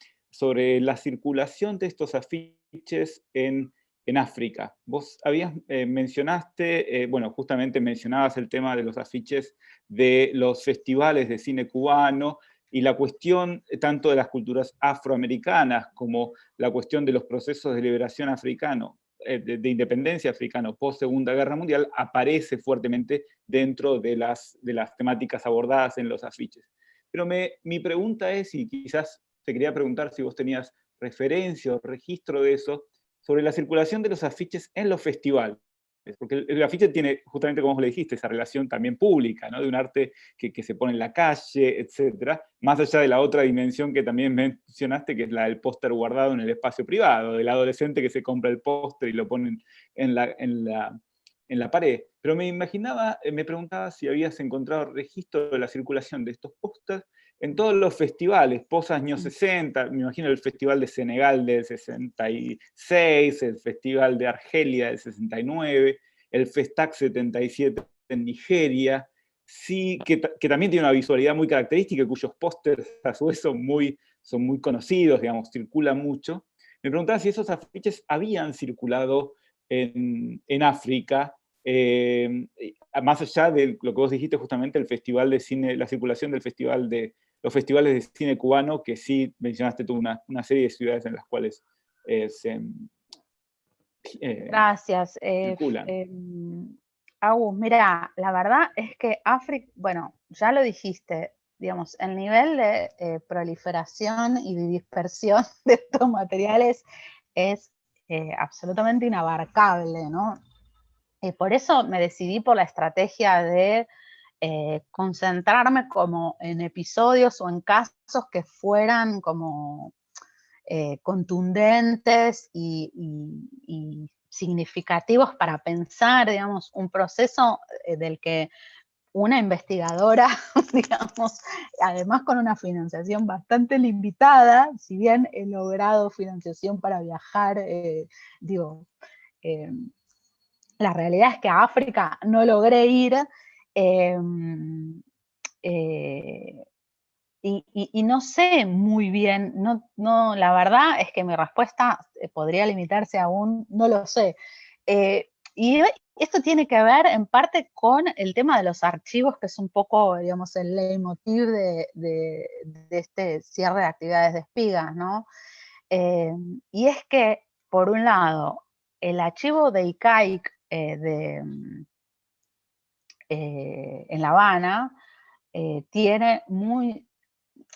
la circulación de estos afiches en África. Vos mencionaste, bueno, justamente mencionabas el tema de los afiches de los festivales de cine cubano, y la cuestión tanto de las culturas afroamericanas como la cuestión de los procesos de liberación africano, de independencia africano post Segunda Guerra Mundial, aparece fuertemente dentro de las temáticas abordadas en los afiches. Pero mi pregunta es, y quizás te quería preguntar si vos tenías referencia o registro de eso, sobre la circulación de los afiches en los festivales. Porque el afiche tiene, justamente como vos le dijiste, esa relación también pública, ¿no? De un arte que se pone en la calle, etc. Más allá de la otra dimensión que también mencionaste, que es la del póster guardado en el espacio privado, del adolescente que se compra el póster y lo pone en la pared. Pero me preguntaba si habías encontrado registro de la circulación de estos pósters en todos los festivales, post años 60, me imagino el Festival de Senegal del 66, el Festival de Argelia del 69, el Festac 77 en Nigeria, sí, que también tiene una visualidad muy característica, cuyos pósters a su vez son muy conocidos, digamos, circulan mucho. Me preguntaba si esos afiches habían circulado en África, más allá de lo que vos dijiste justamente, el Festival de Cine, la circulación del Festival de los festivales de cine cubano, que sí mencionaste tú una serie de ciudades en las cuales Gracias. circulan. Agus, mira, la verdad es que África, bueno, ya lo dijiste, digamos, el nivel de proliferación y de dispersión de estos materiales es absolutamente inabarcable, ¿no? Por eso me decidí por la estrategia de concentrarme como en episodios o en casos que fueran como contundentes y significativos para pensar, digamos, un proceso del que una investigadora, digamos, además con una financiación bastante limitada, si bien he logrado financiación para viajar, la realidad es que a África no logré ir, y no sé muy bien, la verdad es que mi respuesta podría limitarse a un no lo sé. Y esto tiene que ver en parte con el tema de los archivos, que es un poco, digamos, el leitmotiv de este cierre de actividades de espigas, ¿no? Y es que, por un lado, el archivo de ICAIC en La Habana tiene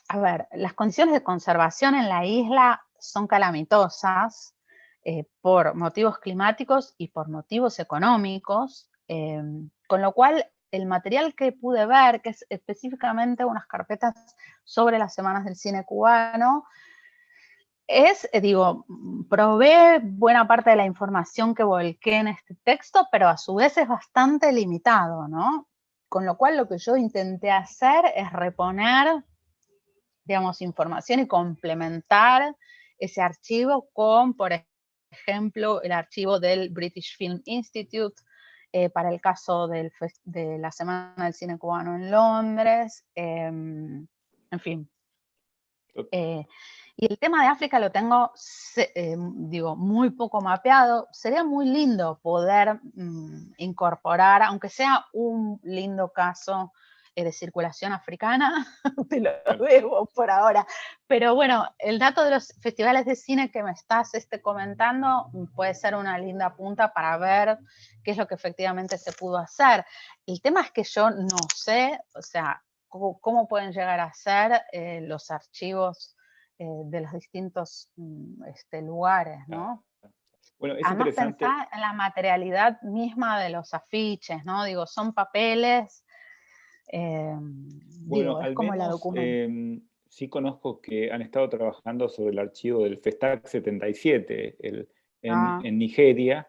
a ver, las condiciones de conservación en la isla son calamitosas por motivos climáticos y por motivos económicos, con lo cual el material que pude ver, que es específicamente unas carpetas sobre las semanas del cine cubano, provee buena parte de la información que volqué en este texto, pero a su vez es bastante limitado, ¿no? Con lo cual lo que yo intenté hacer es reponer, digamos, información y complementar ese archivo con, por ejemplo, el archivo del British Film Institute, para el caso de la Semana del Cine Cubano en Londres, en fin. Y el tema de África lo tengo, muy poco mapeado. Sería muy lindo poder incorporar, aunque sea un lindo caso de circulación africana, te lo debo por ahora. Pero bueno, el dato de los festivales de cine que me estás comentando puede ser una linda punta para ver qué es lo que efectivamente se pudo hacer. El tema es que yo no sé, o sea, cómo pueden llegar a ser los archivos de los distintos lugares, ¿no? Bueno, es Además, interesante. pensar en la materialidad misma de los afiches, ¿no? Digo, son papeles, Bueno, es al como la menos documentación. sí conozco que han estado trabajando sobre el archivo del Festac 77 Ah, en Nigeria,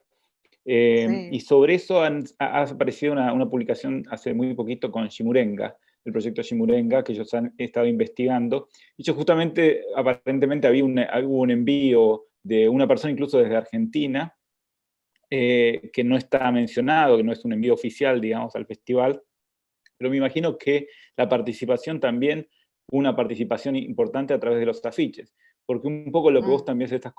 y sí. sobre eso ha aparecido una publicación hace muy poquito con Shimurenga, el proyecto Shimurenga, que ellos han estado investigando. Y yo justamente, aparentemente hubo un envío de una persona incluso desde Argentina, que no está mencionado, que no es un envío oficial, digamos, al festival, pero me imagino que la participación también, una participación importante a través de los afiches, porque un poco lo que vos también estás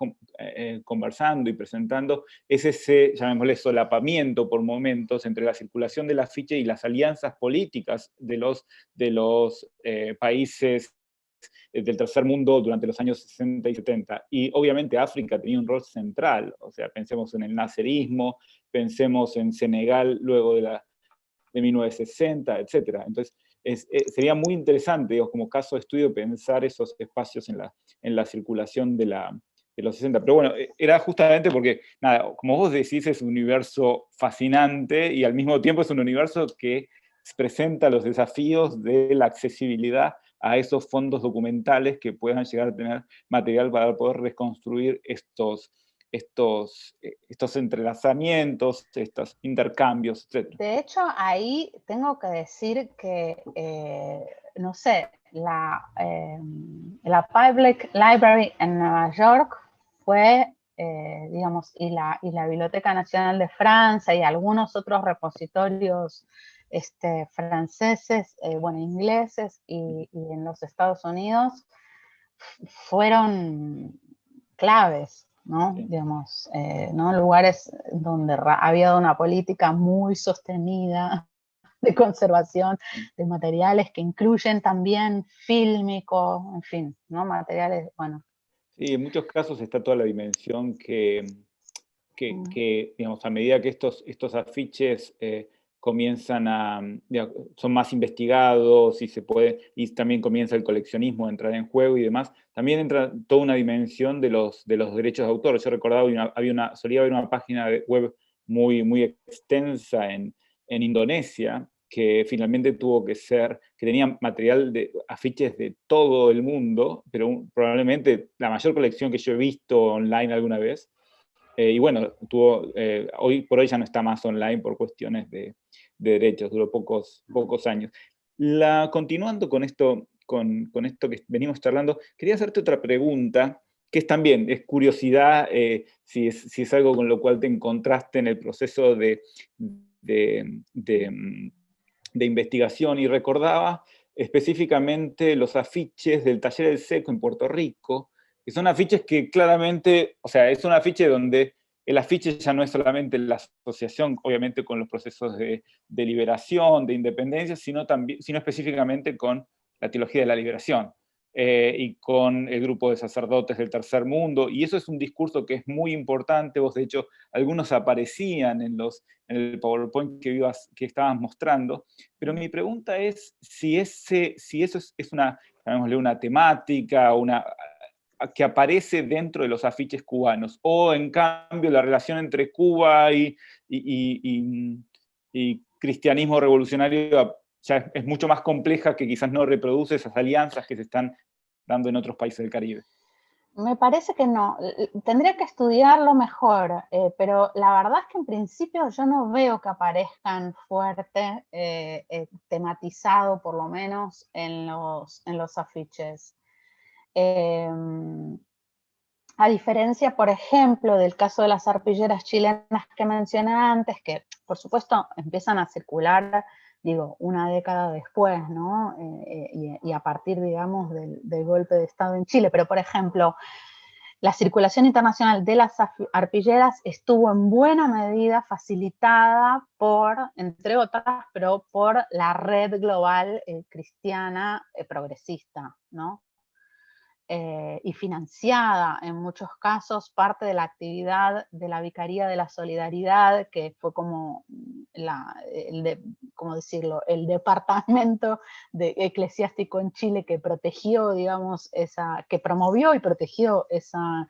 conversando y presentando es ese, llamémosle, solapamiento por momentos entre la circulación del afiche y las alianzas políticas de los países del tercer mundo durante los años 60 y 70. Y obviamente África tenía un rol central, o sea, pensemos en el nacerismo, pensemos en Senegal luego de 1960, etcétera. Entonces, sería muy interesante, digamos, como caso de estudio, pensar esos espacios en la circulación de los 60. Pero bueno, era justamente porque, nada, como vos decís, es un universo fascinante y al mismo tiempo es un universo que presenta los desafíos de la accesibilidad a esos fondos documentales que puedan llegar a tener material para poder reconstruir estos entrelazamientos, estos intercambios, etc. De hecho, ahí tengo que decir que, no sé, la Public Library en Nueva York fue, digamos, y la Biblioteca Nacional de Francia y algunos otros repositorios franceses, bueno, ingleses y en los Estados Unidos fueron claves, ¿no? Sí. Digamos, ¿no? Lugares donde había una política muy sostenida de conservación de materiales que incluyen también fílmico, en fin, ¿no? Materiales, bueno. Sí, en muchos casos está toda la dimensión que, digamos, a medida que estos afiches comienzan son más investigados y también comienza el coleccionismo a entrar en juego y demás, también entra toda una dimensión de los derechos de autor. Yo recordaba, solía haber una página web muy extensa en Indonesia, que finalmente que tenía material de afiches de todo el mundo, pero probablemente la mayor colección que yo he visto online alguna vez. Y bueno, hoy por hoy ya no está más online por cuestiones de derechos, duró pocos años. Continuando con esto que venimos charlando, quería hacerte otra pregunta, que es también, es curiosidad, si es algo con lo cual te encontraste en el proceso de, de investigación, y recordaba específicamente los afiches del Taller del Seco en Puerto Rico, que son afiches que claramente, o sea, es un afiche donde el afiche ya no es solamente la asociación, obviamente, con los procesos de liberación, de independencia, sino específicamente con la teología de la liberación, y con el grupo de sacerdotes del tercer mundo, y eso es un discurso que es muy importante. Vos, de hecho, algunos aparecían en el PowerPoint que estabas mostrando, pero mi pregunta es si eso es llamémosle una temática, que aparece dentro de los afiches cubanos, o en cambio la relación entre Cuba y cristianismo revolucionario ya es mucho más compleja, que quizás no reproduce esas alianzas que se están dando en otros países del Caribe. Me parece que no, tendría que estudiarlo mejor, pero la verdad es que en principio yo no veo que aparezcan fuerte, tematizado por lo menos en los afiches. A diferencia, por ejemplo, del caso de las arpilleras chilenas que mencioné antes, que por supuesto empiezan a circular, digo, una década después, ¿no? Y a partir, digamos, del golpe de Estado en Chile. Pero, por ejemplo, la circulación internacional de las arpilleras estuvo en buena medida facilitada por, entre otras, pero por la red global cristiana progresista, ¿no? Y financiada en muchos casos parte de la actividad de la Vicaría de la Solidaridad, que fue como ¿cómo decirlo?, el departamento eclesiástico en Chile que protegió, digamos, que promovió y protegió esa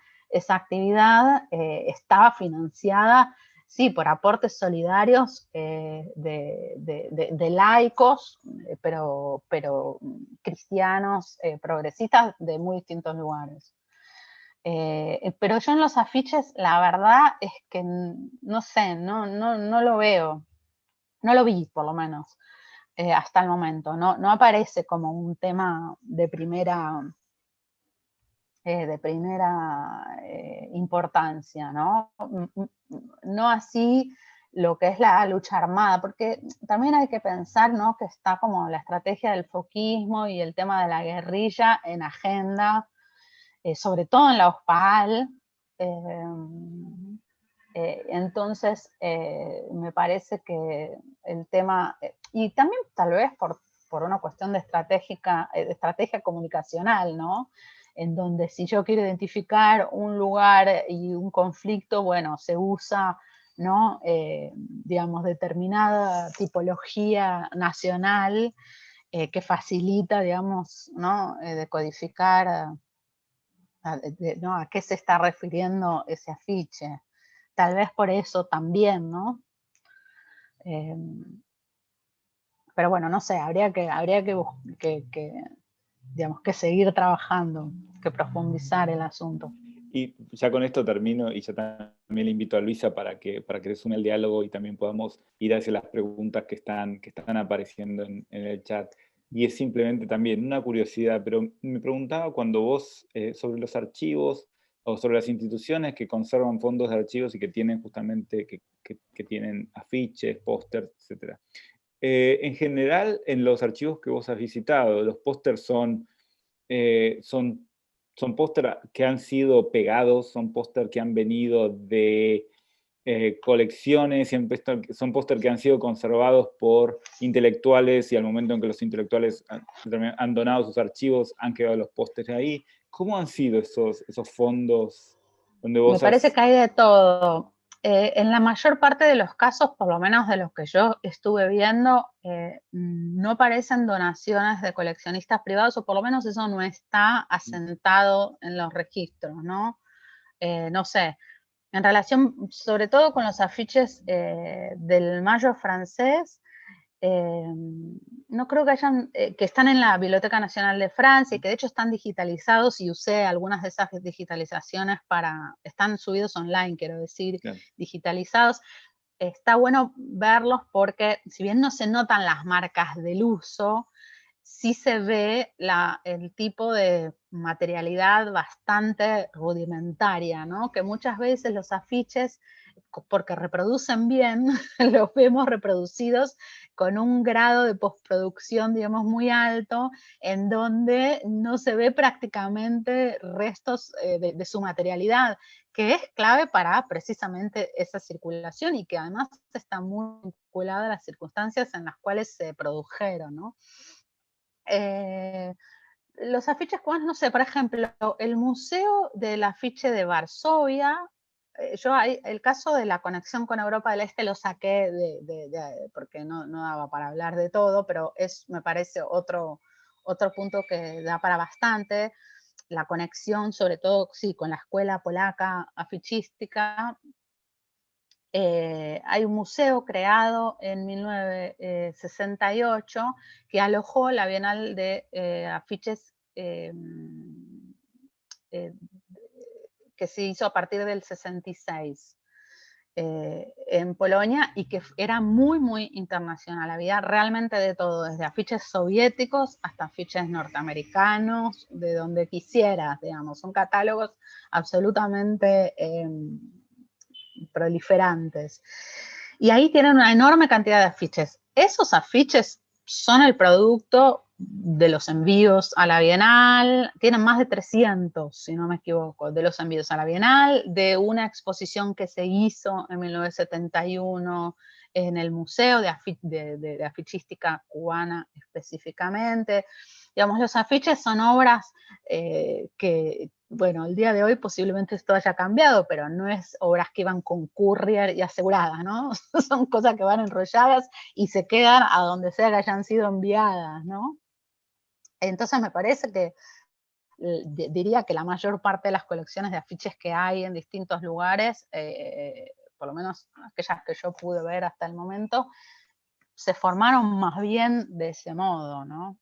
actividad, estaba financiada, sí, por aportes solidarios de laicos, pero cristianos, progresistas de muy distintos lugares. Pero yo en los afiches, la verdad es que no sé, no lo veo, no lo vi por lo menos hasta el momento, no aparece como un tema de primera importancia, ¿no? No así lo que es la lucha armada, porque también hay que pensar, ¿no?, que está como la estrategia del foquismo y el tema de la guerrilla en agenda, sobre todo en la OSPAL. Entonces, me parece que el tema, y también tal vez por una cuestión de estrategia comunicacional, ¿no?, en donde si yo quiero identificar un lugar y un conflicto, bueno, se usa, ¿no?, digamos, determinada tipología nacional que facilita, digamos, ¿no?, decodificar ¿no?, a qué se está refiriendo ese afiche. Tal vez por eso también, ¿no? Pero bueno, no sé, habría que digamos, que seguir trabajando, que profundizar el asunto. Y ya con esto termino, y ya también le invito a Luisa para que resume el diálogo y también podamos ir hacia las preguntas que están apareciendo en el chat. Y es simplemente también una curiosidad, pero me preguntaba cuando vos, sobre los archivos o sobre las instituciones que conservan fondos de archivos y que tienen justamente, que tienen afiches, pósters, etc. En general, en los archivos que vos has visitado, los pósters son póster que han sido pegados, son póster que han venido de colecciones, son póster que han sido conservados por intelectuales y al momento en que los intelectuales han donado sus archivos, han quedado los pósteres ahí. ¿Cómo han sido esos fondos donde vos Me parece que hay de todo. En la mayor parte de los casos, por lo menos de los que yo estuve viendo, no parecen donaciones de coleccionistas privados, o por lo menos eso no está asentado en los registros, ¿no? No sé, en relación sobre todo con los afiches del Mayo francés, no creo que hayan, que están en la Biblioteca Nacional de Francia y que de hecho están digitalizados, y usé algunas de esas digitalizaciones están subidos online, quiero decir, Claro. digitalizados. Está bueno verlos porque si bien no se notan las marcas del uso, sí se ve el tipo de materialidad bastante rudimentaria, ¿no? Que muchas veces los afiches, porque reproducen bien, los vemos reproducidos con un grado de postproducción, digamos, muy alto, en donde no se ve prácticamente restos de su materialidad, que es clave para precisamente esa circulación y que además está muy vinculada a las circunstancias en las cuales se produjeron, ¿no? Los afiches cubanos, no sé, por ejemplo, el Museo del Afiche de Varsovia, el caso de la conexión con Europa del Este lo saqué porque no daba para hablar de todo, pero me parece otro punto que da para bastante, la conexión sobre todo, sí, con la escuela polaca afichística. Hay un museo creado en 1968 que alojó la Bienal de Afiches que se hizo a partir del 66 en Polonia, y que era muy, muy internacional. Había realmente de todo, desde afiches soviéticos hasta afiches norteamericanos, de donde quisieras, digamos. Son catálogos absolutamente proliferantes. Y ahí tienen una enorme cantidad de afiches. Esos afiches son el producto de los envíos a la Bienal, tienen más de 300, si no me equivoco, de los envíos a la Bienal, de una exposición que se hizo en 1971 en el Museo de Afichística Cubana específicamente. Digamos, los afiches son obras que, bueno, el día de hoy posiblemente esto haya cambiado, pero no es obras que iban con courier y aseguradas, ¿no? Son cosas que van enrolladas y se quedan a donde sea que hayan sido enviadas, ¿no? Entonces me parece que diría que la mayor parte de las colecciones de afiches que hay en distintos lugares, por lo menos aquellas que yo pude ver hasta el momento, se formaron más bien de ese modo, ¿no?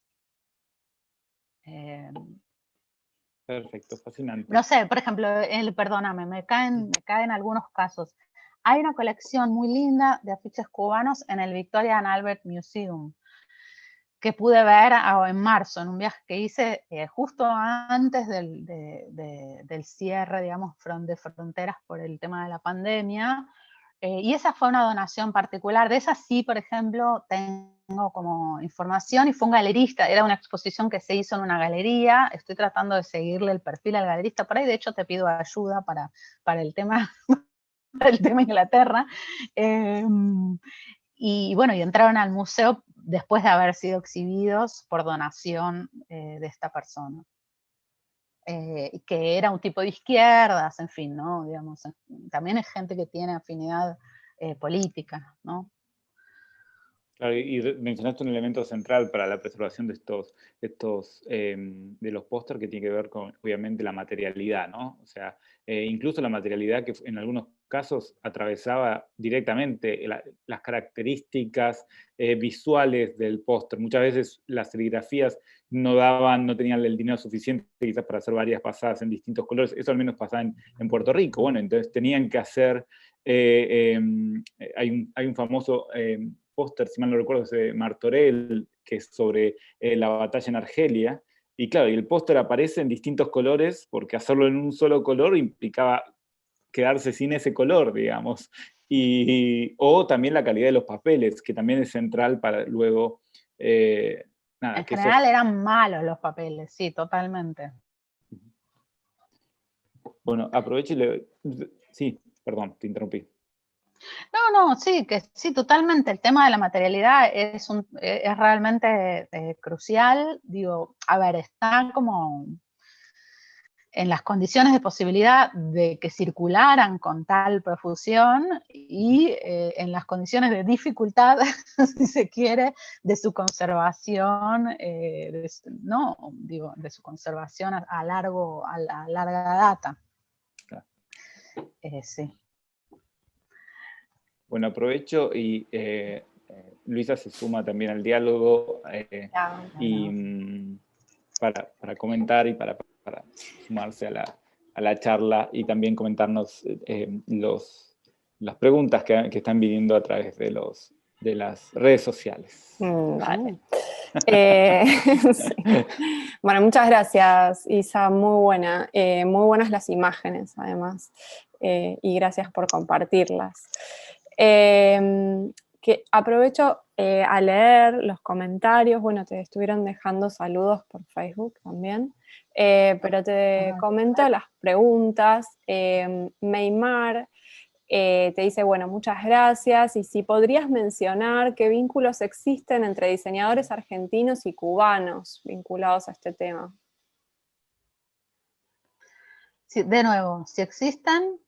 Perfecto, fascinante. No sé, por ejemplo, perdóname, me caen algunos casos. Hay una colección muy linda de afiches cubanos en el Victoria and Albert Museum, que pude ver en marzo, en un viaje que hice justo antes del cierre, digamos, de fronteras por el tema de la pandemia. Y esa fue una donación particular. De esa sí, por ejemplo, tengo como información, y fue un galerista, era una exposición que se hizo en una galería. Estoy tratando de seguirle el perfil al galerista por ahí, de hecho te pido ayuda para el tema, para el tema Inglaterra. Y bueno, y entraron al museo después de haber sido exhibidos por donación de esta persona. Que era un tipo de izquierdas, en fin, ¿no? Digamos, también es gente que tiene afinidad política, ¿no? Claro, y mencionaste un elemento central para la preservación de de los pósters, que tiene que ver con, obviamente, la materialidad, ¿no? O sea, incluso la materialidad que en algunos casos atravesaba directamente las características visuales del póster. Muchas veces las serigrafías no tenían el dinero suficiente quizás para hacer varias pasadas en distintos colores. Eso al menos pasaba en Puerto Rico. Bueno, entonces tenían que hacer, hay un famoso póster, si mal no recuerdo, es de Martorell, que es sobre la batalla en Argelia. Y claro, y el póster aparece en distintos colores, porque hacerlo en un solo color implicaba quedarse sin ese color, digamos. O también la calidad de los papeles, que también es central para luego... nada, en que general eran malos los papeles, sí, totalmente. Bueno, aprovecho y Sí, perdón, te interrumpí. No, sí, que sí, totalmente. El tema de la materialidad es realmente crucial. Digo, a ver, está como en las condiciones de posibilidad de que circularan con tal profusión y en las condiciones de dificultad, si se quiere, de su conservación, de su conservación a larga data. Claro. Sí. Bueno, aprovecho y Luisa se suma también al diálogo y para comentar y para sumarse a la charla y también comentarnos las preguntas que están viniendo a través de las redes sociales. Vale. Sí. Bueno, muchas gracias, Isa, muy buena. Muy buenas las imágenes, además, y gracias por compartirlas. Que aprovecho a leer los comentarios. Bueno, te estuvieron dejando saludos por Facebook también, pero te comento las preguntas. Meymar te dice, bueno, muchas gracias, y si podrías mencionar qué vínculos existen entre diseñadores argentinos y cubanos vinculados a este tema. Sí, de nuevo, si existen...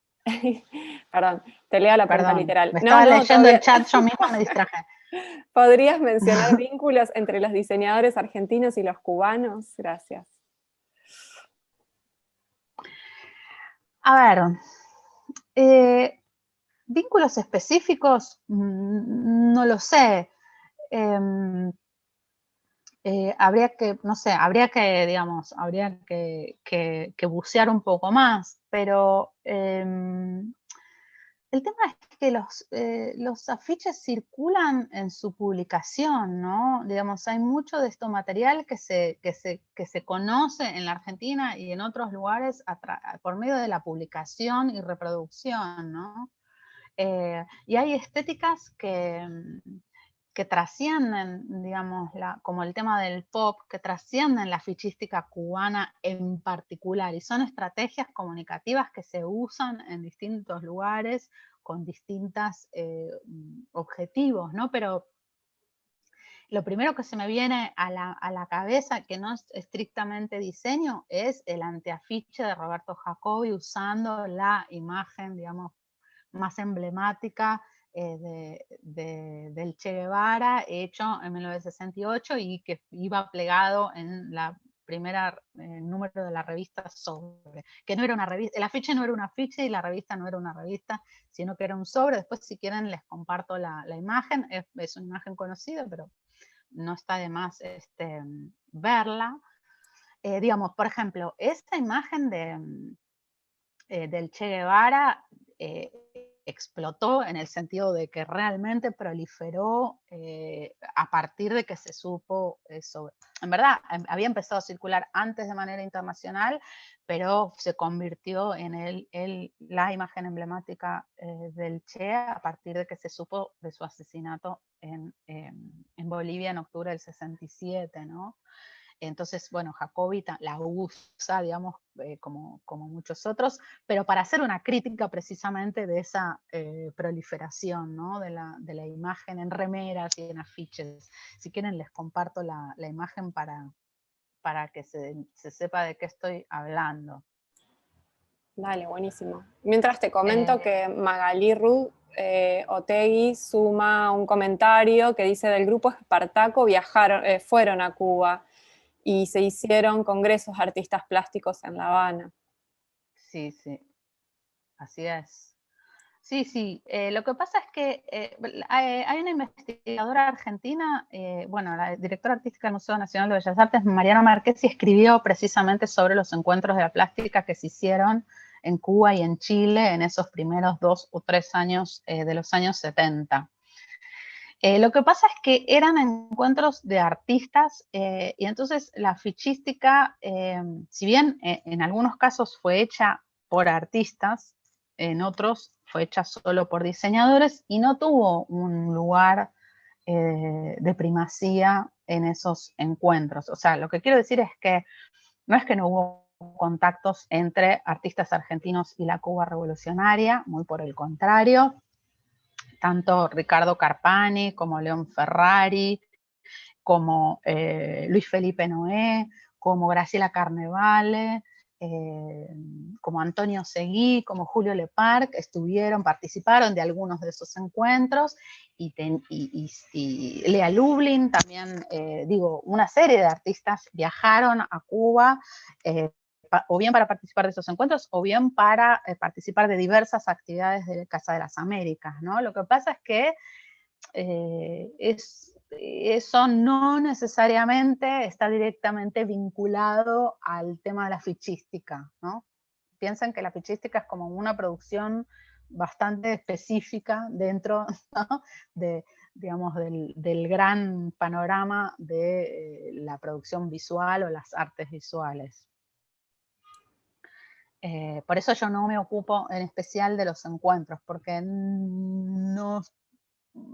Perdón, te leo la pregunta literal. Me estaba leyendo el chat, yo misma me distraje. ¿Podrías mencionar vínculos entre los diseñadores argentinos y los cubanos? Gracias. A ver, vínculos específicos, no lo sé. Habría que, no sé, habría que bucear un poco más, pero el tema es que los afiches circulan en su publicación, ¿no? Digamos, hay mucho de este material que se conoce en la Argentina y en otros lugares por medio de la publicación y reproducción, ¿no? Y hay estéticas que que trascienden, digamos, como el tema del pop, que trascienden la fichística cubana en particular, y son estrategias comunicativas que se usan en distintos lugares con distintos objetivos, ¿no? Pero lo primero que se me viene a la cabeza, que no es estrictamente diseño, es el anteafiche de Roberto Jacobi usando la imagen, digamos, más emblemática del Che Guevara, hecho en 1968 y que iba plegado en la primera número de la revista Sobre, que no era una revista, el afiche no era un afiche y la revista no era una revista, sino que era un sobre. Después, si quieren, les comparto la imagen, es una imagen conocida, pero no está de más verla. Digamos, por ejemplo, esta imagen del Che Guevara explotó en el sentido de que realmente proliferó a partir de que se supo sobre. En verdad, había empezado a circular antes de manera internacional, pero se convirtió en la imagen emblemática del Che a partir de que se supo de su asesinato en Bolivia en octubre del 67, ¿no? Entonces, bueno, Jacobi la usa, digamos, como muchos otros, pero para hacer una crítica precisamente de esa proliferación, ¿no? de la imagen en remeras y en afiches. Si quieren, les comparto la imagen para que se sepa de qué estoy hablando. Dale, buenísimo. Mientras te comento que Magalí Ruth Otegui suma un comentario que dice: del grupo Espartaco fueron a Cuba y se hicieron congresos de artistas plásticos en La Habana. Sí, sí, así es. Sí, sí. Lo que pasa es que hay una investigadora argentina, bueno, la directora artística del Museo Nacional de Bellas Artes, Mariana Marquesi, escribió precisamente sobre los encuentros de la plástica que se hicieron en Cuba y en Chile en esos primeros 2 o 3 años de los años 70. Lo que pasa es que eran encuentros de artistas y entonces la fichística, si bien en algunos casos fue hecha por artistas, en otros fue hecha solo por diseñadores y no tuvo un lugar de primacía en esos encuentros. O sea, lo que quiero decir es que no es que no hubo contactos entre artistas argentinos y la Cuba revolucionaria, muy por el contrario. Tanto Ricardo Carpani como León Ferrari, como Luis Felipe Noé, como Graciela Carnevale, como Antonio Seguí, como Julio Leparc, participaron de algunos de esos encuentros, y Lea Lublin también, una serie de artistas viajaron a Cuba, o bien para participar de esos encuentros, o bien para participar de diversas actividades de Casa de las Américas, ¿no? Lo que pasa es que eso no necesariamente está directamente vinculado al tema de la fichística, ¿no? Piensen que la fichística es como una producción bastante específica dentro, ¿no? digamos, del gran panorama de la producción visual o las artes visuales. Por eso yo no me ocupo en especial de los encuentros, porque no,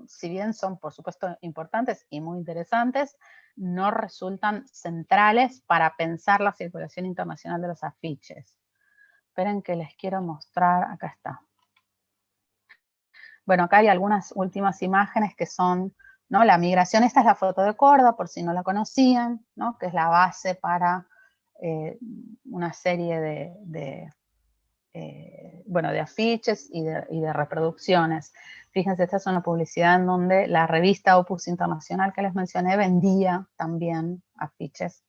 si bien son por supuesto importantes y muy interesantes, no resultan centrales para pensar la circulación internacional de los afiches. Esperen que les quiero mostrar, acá está. Bueno, acá hay algunas últimas imágenes que son, ¿no? La migración, esta es la foto de Córdoba, por si no la conocían, ¿no? Que es la base para una serie de afiches y de reproducciones. Fíjense, esta es una publicidad en donde la revista Opus Internacional que les mencioné vendía también afiches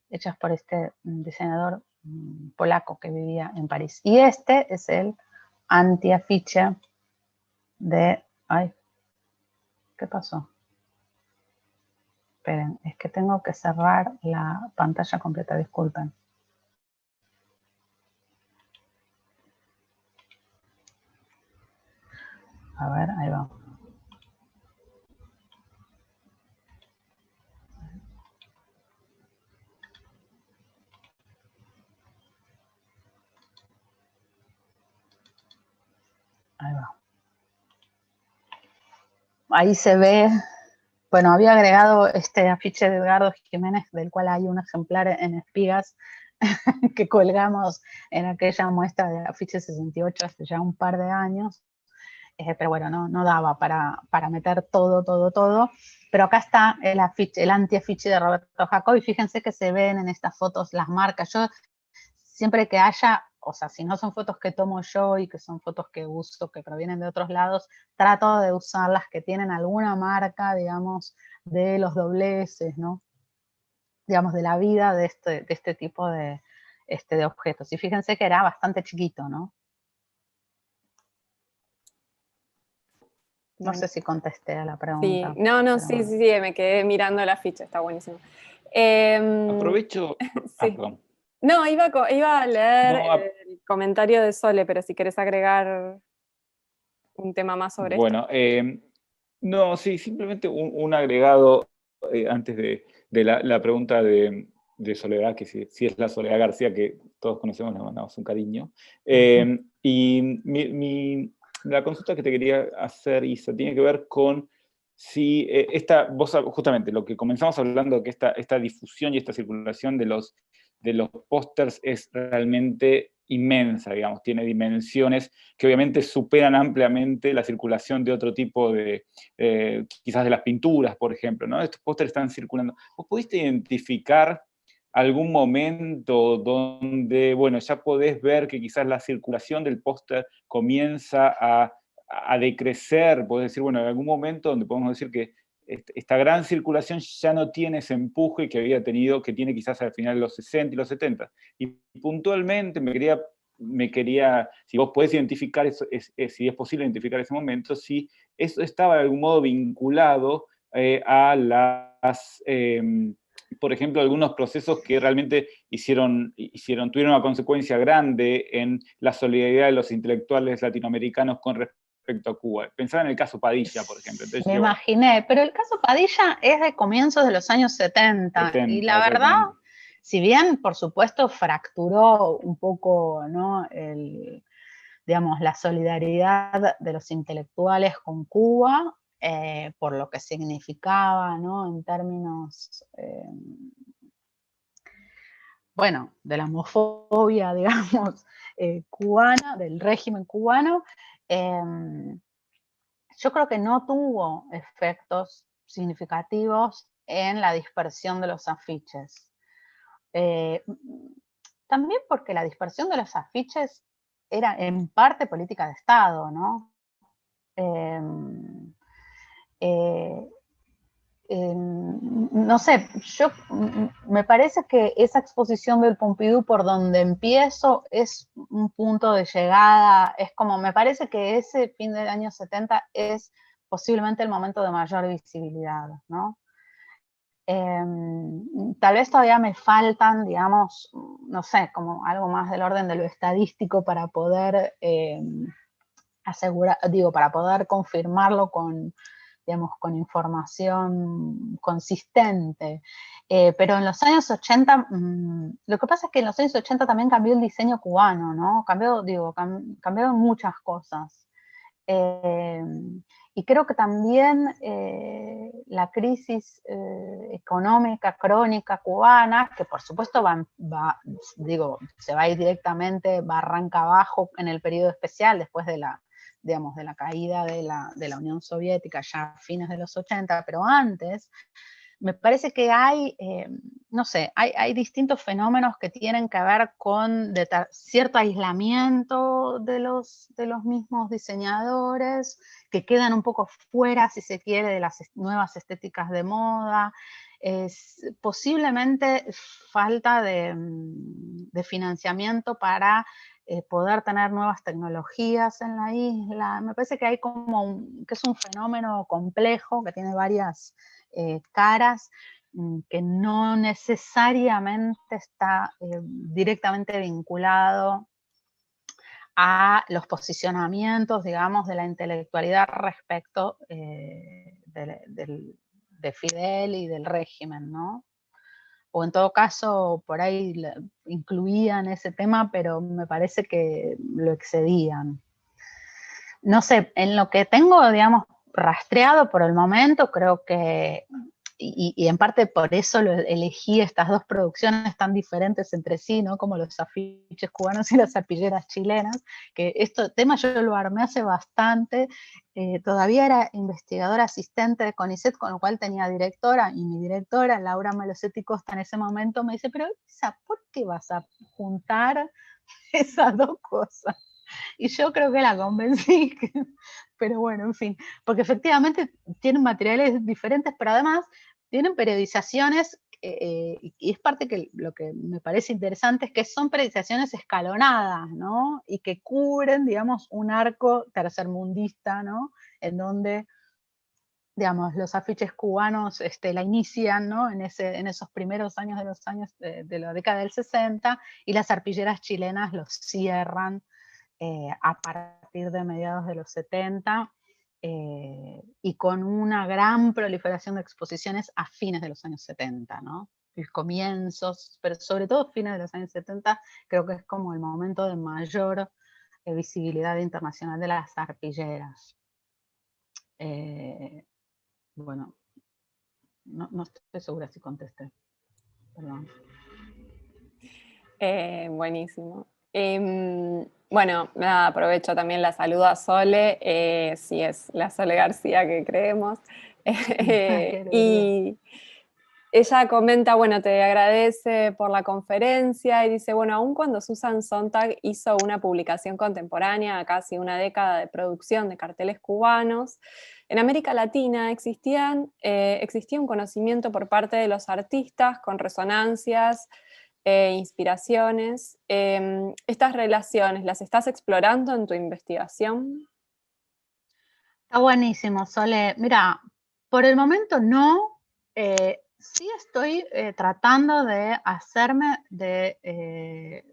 hechas por este diseñador polaco que vivía en París. Y este es el antiafiche de... Ay, ¿qué pasó? Esperen, es que tengo que cerrar la pantalla completa, disculpen. A ver, ahí va. Ahí va. Ahí se ve bueno, había agregado este afiche de Edgardo Jiménez, del cual hay un ejemplar en Espigas, que colgamos en aquella muestra de afiche 68 hace ya un par de años, pero bueno, no daba para meter todo, pero acá está el anti-afiche de Roberto Jacob, y fíjense que se ven en estas fotos las marcas. Yo siempre que haya, o sea, si no son fotos que tomo yo y que son fotos que uso, que provienen de otros lados, trato de usar las que tienen alguna marca, digamos, de los dobleces, ¿no? Digamos, de la vida de este tipo de objetos. Y fíjense que era bastante chiquito, ¿no? No sé si contesté a la pregunta. Sí, no, sí, me quedé mirando la ficha, está buenísimo. Aprovecho. Sí. Perdón. No, iba a leer el comentario de Sole, pero si querés agregar un tema más sobre esto. Bueno, no, sí, simplemente un agregado antes de la pregunta de Soledad, que si es la Soledad García, que todos conocemos, le mandamos un cariño. Y la consulta que te quería hacer, Isa, tiene que ver con si vos justamente lo que comenzamos hablando, que esta difusión y esta circulación de los pósters es realmente inmensa, digamos, tiene dimensiones que obviamente superan ampliamente la circulación de otro tipo de, quizás de las pinturas, por ejemplo, ¿no? Estos pósteres están circulando. ¿Vos pudiste identificar algún momento donde, bueno, ya podés ver que quizás la circulación del póster comienza a decrecer? Podés decir, bueno, en algún momento donde podemos decir que esta gran circulación ya no tiene ese empuje que había tenido, que tiene quizás al final de los 60 y los 70. Y puntualmente me quería, si vos podés identificar eso, si es posible identificar ese momento, si eso estaba de algún modo vinculado a por ejemplo, algunos procesos que realmente tuvieron una consecuencia grande en la solidaridad de los intelectuales latinoamericanos con respecto a Cuba. Pensaba en el caso Padilla, por ejemplo. Entonces, me imaginé, pero el caso Padilla es de comienzos de los años 70 y la verdad, si bien, por supuesto, fracturó un poco, ¿no?, digamos, la solidaridad de los intelectuales con Cuba, por lo que significaba, ¿no?, en términos, bueno, de la homofobia, digamos, cubana, del régimen cubano. Yo creo que no tuvo efectos significativos en la dispersión de los afiches. También porque la dispersión de los afiches era en parte política de Estado, ¿no? No sé, me parece que esa exposición del Pompidou por donde empiezo es un punto de llegada, es como, me parece que ese fin del año 70 es posiblemente el momento de mayor visibilidad, ¿no? Tal vez todavía me faltan, digamos, no sé, como algo más del orden de lo estadístico para poder para poder confirmarlo con, digamos, con información consistente. Pero en los años 80, lo que pasa es que en los años 80 también cambió el diseño cubano, ¿no? Cambiaron muchas cosas. Y creo que también la crisis económica crónica cubana, que por supuesto se va a ir directamente barranca abajo en el periodo especial, después de la caída de la Unión Soviética ya a fines de los 80, pero antes, me parece que hay, no sé, hay distintos fenómenos que tienen que ver con cierto aislamiento de los mismos diseñadores, que quedan un poco fuera, si se quiere, de las nuevas estéticas de moda. Posiblemente falta de financiamiento para poder tener nuevas tecnologías en la isla. Me parece que hay que es un fenómeno complejo, que tiene varias caras, que no necesariamente está directamente vinculado a los posicionamientos, digamos, de la intelectualidad respecto de Fidel y del régimen, ¿no? O en todo caso, por ahí incluían ese tema, pero me parece que lo excedían. No sé, en lo que tengo, digamos, rastreado por el momento, creo que, y en parte por eso elegí estas dos producciones tan diferentes entre sí, ¿no? Como los afiches cubanos y las arpilleras chilenas, que este tema yo lo armé hace bastante, todavía era investigadora asistente de CONICET, con lo cual tenía directora, y mi directora, Laura Melosetti Costa, en ese momento me dice, pero Isa, ¿por qué vas a juntar esas dos cosas? Y yo creo que la convencí, pero bueno, en fin, porque efectivamente tienen materiales diferentes, pero además tienen periodizaciones, y es parte que lo que me parece interesante es que son periodizaciones escalonadas, ¿no? Y que cubren, digamos, un arco tercermundista, ¿no? En donde, digamos, los afiches cubanos la inician, ¿no? En esos primeros años de la década del 60, y las arpilleras chilenas los cierran a partir de mediados de los 70, y con una gran proliferación de exposiciones a fines de los años 70, ¿no? Y comienzos, pero sobre todo fines de los años 70, creo que es como el momento de mayor visibilidad internacional de las arpilleras. Bueno, no estoy segura si contesté, perdón. Buenísimo. Bueno, nada, aprovecho también la saludo a Sole, si es la Sole García que creemos. Y ella comenta, bueno, te agradece por la conferencia y dice, bueno, aun cuando Susan Sontag hizo una publicación contemporánea, casi una década de producción de carteles cubanos, en América Latina existía un conocimiento por parte de los artistas con resonancias, inspiraciones. ¿Estas relaciones las estás explorando en tu investigación? Está buenísimo, Sole. Mira, por el momento no. Sí estoy tratando de hacerme de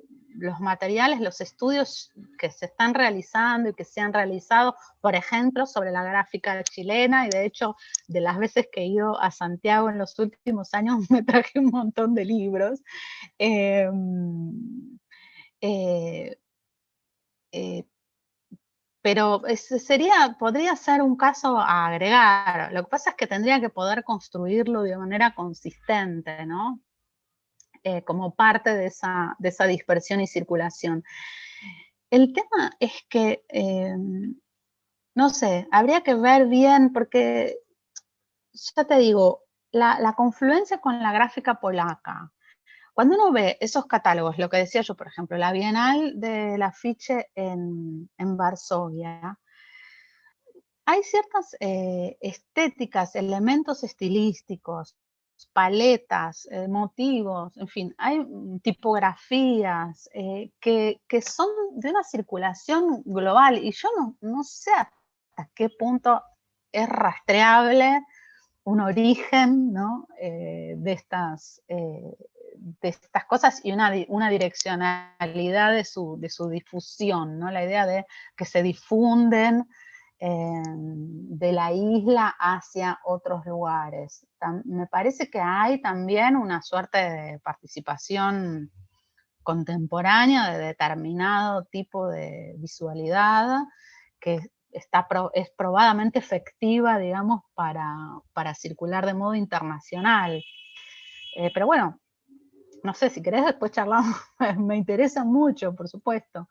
los materiales, los estudios que se están realizando y que se han realizado, por ejemplo, sobre la gráfica chilena, y de hecho, de las veces que he ido a Santiago en los últimos años, me traje un montón de libros. Eh, eh, eh, pero podría ser un caso a agregar. Lo que pasa es que tendría que poder construirlo de manera consistente, ¿no? Como parte de esa dispersión y circulación. El tema es que, no sé, habría que ver bien, porque ya te digo, la confluencia con la gráfica polaca. Cuando uno ve esos catálogos, lo que decía yo, por ejemplo, la Bienal del Afiche en Varsovia, hay ciertas estéticas, elementos estilísticos, paletas, motivos, en fin, hay tipografías que son de una circulación global, y yo no sé hasta qué punto es rastreable un origen, ¿no? De estas cosas, y una direccionalidad de su difusión, ¿no? La idea de que se difunden de la isla hacia otros lugares. Me parece que hay también una suerte de participación contemporánea de determinado tipo de visualidad que es probadamente efectiva, digamos, para circular de modo internacional. Pero bueno, no sé, si querés después charlamos, me interesa mucho, por supuesto.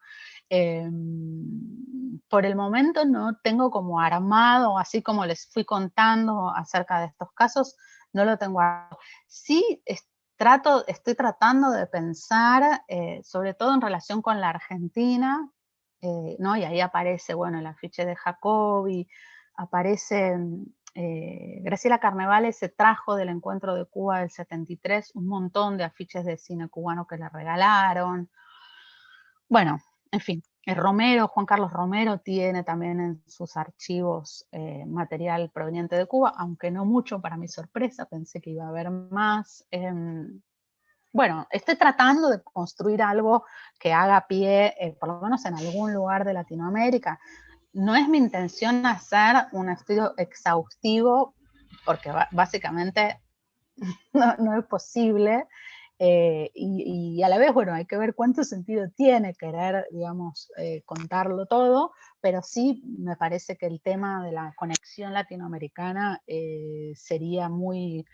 Por el momento no tengo como armado, así como les fui contando acerca de estos casos, no lo tengo armado. Sí estoy tratando de pensar, sobre todo en relación con la Argentina, ¿no? Y ahí aparece, bueno, el afiche de Jacobi, aparece Graciela Carnevale se trajo del encuentro de Cuba del 73 un montón de afiches de cine cubano que le regalaron. Bueno, en fin, Juan Carlos Romero tiene también en sus archivos material proveniente de Cuba, aunque no mucho, para mi sorpresa, pensé que iba a haber más. Bueno, estoy tratando de construir algo que haga pie, por lo menos en algún lugar de Latinoamérica. No es mi intención hacer un estudio exhaustivo, porque básicamente no es posible. y a la vez, bueno, hay que ver cuánto sentido tiene querer, digamos, contarlo todo, pero sí me parece que el tema de la conexión latinoamericana sería muy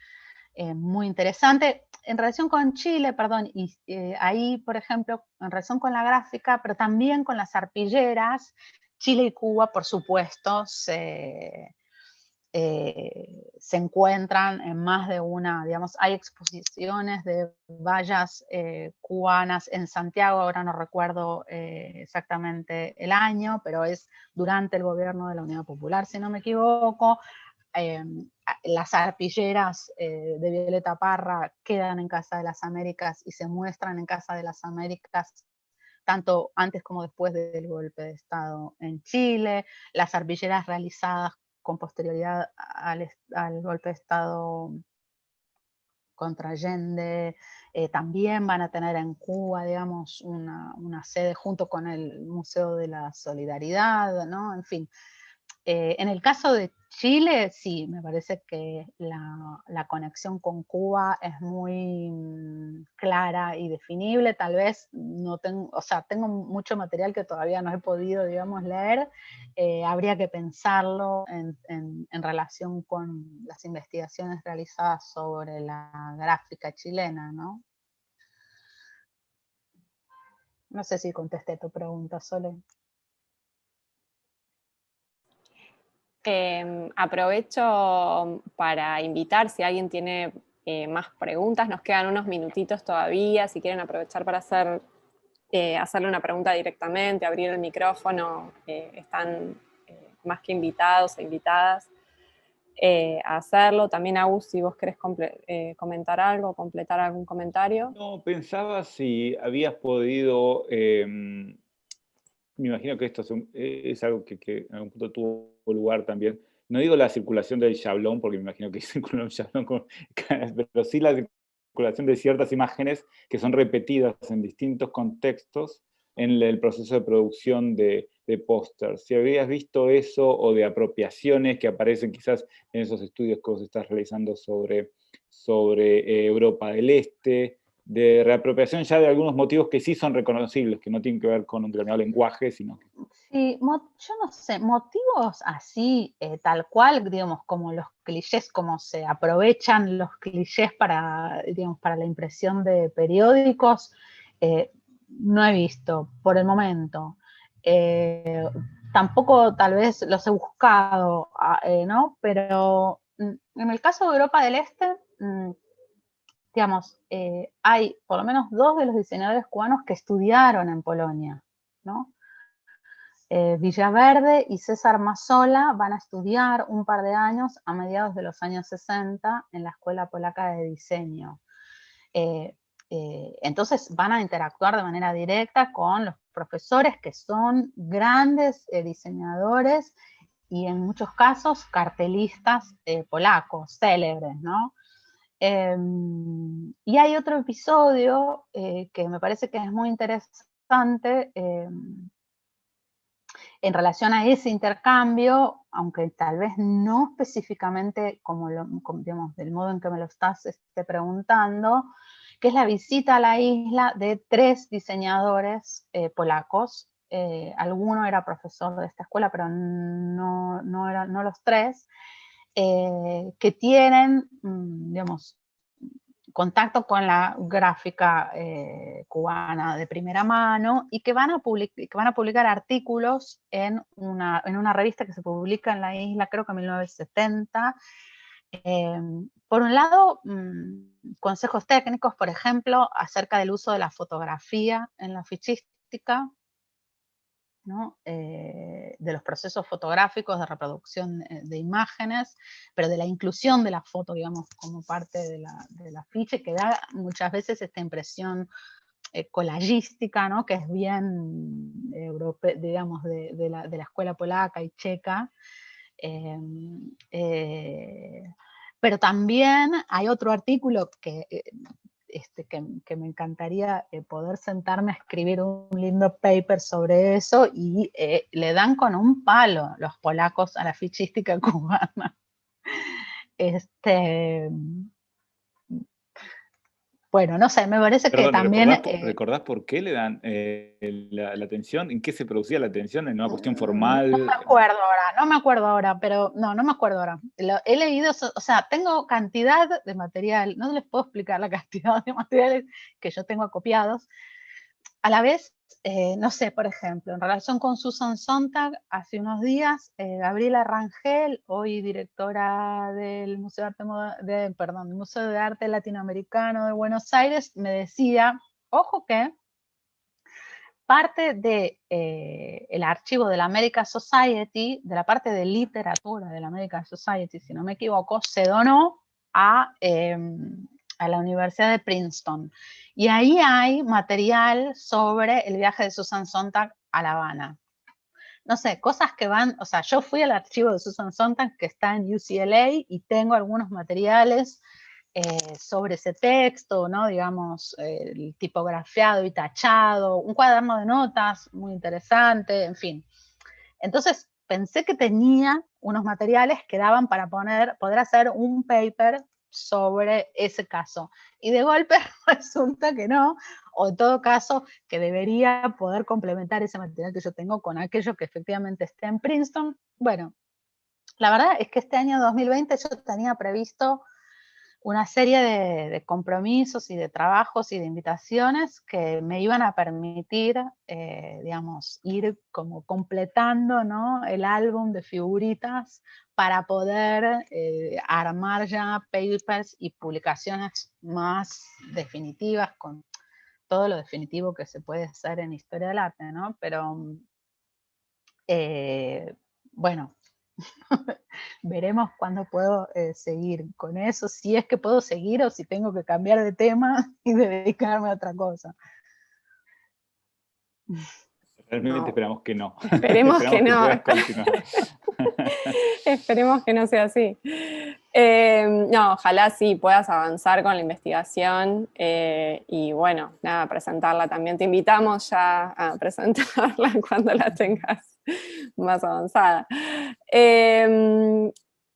interesante. En relación con Chile, perdón, y ahí, por ejemplo, en relación con la gráfica, pero también con las arpilleras, Chile y Cuba, por supuesto, se encuentran en más de una, digamos, hay exposiciones de vallas cubanas en Santiago, ahora no recuerdo exactamente el año, pero es durante el gobierno de la Unidad Popular, si no me equivoco. Las arpilleras de Violeta Parra quedan en Casa de las Américas y se muestran en Casa de las Américas tanto antes como después del golpe de Estado en Chile, las arpilleras realizadas con posterioridad al golpe de Estado contra Allende, también van a tener en Cuba, digamos, una sede junto con el Museo de la Solidaridad, ¿no? En fin, en el caso de Chile, sí, me parece que la conexión con Cuba es muy clara y definible. Tal vez no tengo, o sea, tengo mucho material que todavía no he podido, digamos, leer. Habría que pensarlo en relación con las investigaciones realizadas sobre la gráfica chilena, ¿no? No sé si contesté tu pregunta, Sole. Aprovecho para invitar, si alguien tiene más preguntas, nos quedan unos minutitos todavía, si quieren aprovechar para hacerle una pregunta directamente, abrir el micrófono, están más que invitados e invitadas a hacerlo. También, Agus, si vos querés comentar algo, completar algún comentario. No, pensaba si habías podido, me imagino que esto es algo que en algún punto tuvo lugar también. No digo la circulación del chablón, porque me imagino que circula un chablón, pero sí la circulación de ciertas imágenes que son repetidas en distintos contextos en el proceso de producción de pósters. Si habías visto eso o de apropiaciones que aparecen quizás en esos estudios que vos estás realizando sobre Europa del Este, de reapropiación ya de algunos motivos que sí son reconocibles, que no tienen que ver con un determinado lenguaje, sino que... Sí, yo no sé, motivos así, tal cual, digamos, como los clichés, como se aprovechan los clichés para, digamos, para la impresión de periódicos, no he visto por el momento. Tampoco tal vez los he buscado, ¿no? Pero en el caso de Europa del Este, digamos, hay por lo menos 2 de los diseñadores cubanos que estudiaron en Polonia, ¿no? Villaverde y César Mazzola van a estudiar un par de años a mediados de los años 60 en la Escuela Polaca de Diseño. Entonces van a interactuar de manera directa con los profesores que son grandes diseñadores y en muchos casos cartelistas polacos, célebres, ¿no? Y hay otro episodio que me parece que es muy interesante en relación a ese intercambio, aunque tal vez no específicamente como digamos, del modo en que me lo estás preguntando, que es la visita a la isla de 3 diseñadores polacos. Alguno era profesor de esta escuela, pero no los 3, que tienen, digamos, contacto con la gráfica cubana de primera mano y que van a publicar artículos en una revista que se publica en la isla, creo que en 1970. Por un lado, consejos técnicos, por ejemplo, acerca del uso de la fotografía en la fichística, ¿no? De los procesos fotográficos de reproducción de imágenes, pero de la inclusión de la foto, digamos, como parte de la ficha, que da muchas veces esta impresión collagística, ¿no? Que es bien europea, digamos, de la escuela polaca y checa. Pero también hay otro artículo que me encantaría poder sentarme a escribir un lindo paper sobre eso, y le dan con un palo los polacos a la fichística cubana. bueno, no sé, me parece que también... ¿Recordás por qué le dan la tensión? ¿En qué se producía la tensión? ¿En una cuestión formal? No me acuerdo ahora, pero no me acuerdo ahora. He leído, o sea, tengo cantidad de material, no les puedo explicar la cantidad de materiales que yo tengo acopiados. A la vez, no sé, por ejemplo, en relación con Susan Sontag, hace unos días, Gabriela Rangel, hoy directora del Museo de Arte Latinoamericano de Buenos Aires, me decía, ojo que parte de el archivo de la American Society, de la parte de literatura de la American Society, si no me equivoco, se donó a la Universidad de Princeton. Y ahí hay material sobre el viaje de Susan Sontag a La Habana. No sé, cosas que van, o sea, yo fui al archivo de Susan Sontag que está en UCLA y tengo algunos materiales sobre ese texto, ¿no? Digamos, tipografiado y tachado, un cuaderno de notas muy interesante, en fin. Entonces pensé que tenía unos materiales que daban para poder hacer un paper sobre ese caso. Y de golpe resulta que no, o en todo caso que debería poder complementar ese material que yo tengo con aquello que efectivamente esté en Princeton. Bueno, la verdad es que este año 2020 yo tenía previsto una serie de compromisos y de trabajos y de invitaciones que me iban a permitir, digamos, ir como completando, ¿no?, el álbum de figuritas para poder armar ya papers y publicaciones más definitivas con todo lo definitivo que se puede hacer en historia del arte, ¿no? Pero, bueno, veremos cuándo puedo seguir con eso, si es que puedo seguir o si tengo que cambiar de tema y dedicarme a otra cosa. Realmente esperamos que no. Esperemos que no. Puedas continuar. Esperemos que no sea así. No, ojalá sí puedas avanzar con la investigación y bueno, nada, presentarla también. Te invitamos ya a presentarla cuando la tengas más avanzada.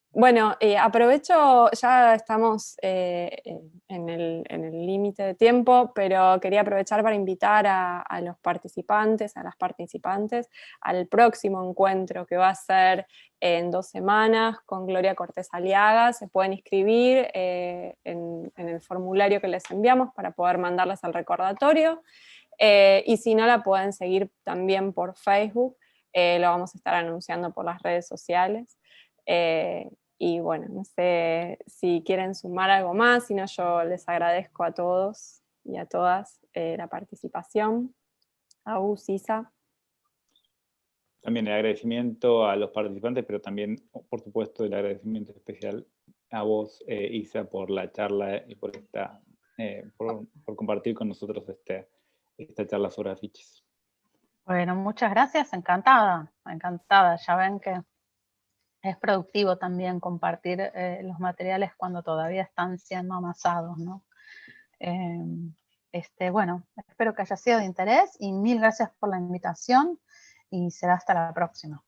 Bueno, aprovecho, ya estamos en el límite de tiempo, pero quería aprovechar para invitar a los participantes, a las participantes, al próximo encuentro que va a ser en 2 semanas con Gloria Cortés Aliaga. Se pueden inscribir en el formulario que les enviamos para poder mandarles al recordatorio. Y si no, la pueden seguir también por Facebook. Lo vamos a estar anunciando por las redes sociales. Y bueno, no sé si quieren sumar algo más, si no yo les agradezco a todos y a todas la participación. A Sisa. También el agradecimiento a los participantes, pero también, por supuesto, el agradecimiento especial a vos, Isa, por la charla y por compartir con nosotros esta charla sobre afiches. Bueno, muchas gracias, encantada. Ya ven que es productivo también compartir los materiales cuando todavía están siendo amasados, ¿no? Bueno, espero que haya sido de interés y mil gracias por la invitación y será hasta la próxima.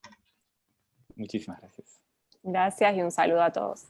Muchísimas gracias. Gracias y un saludo a todos.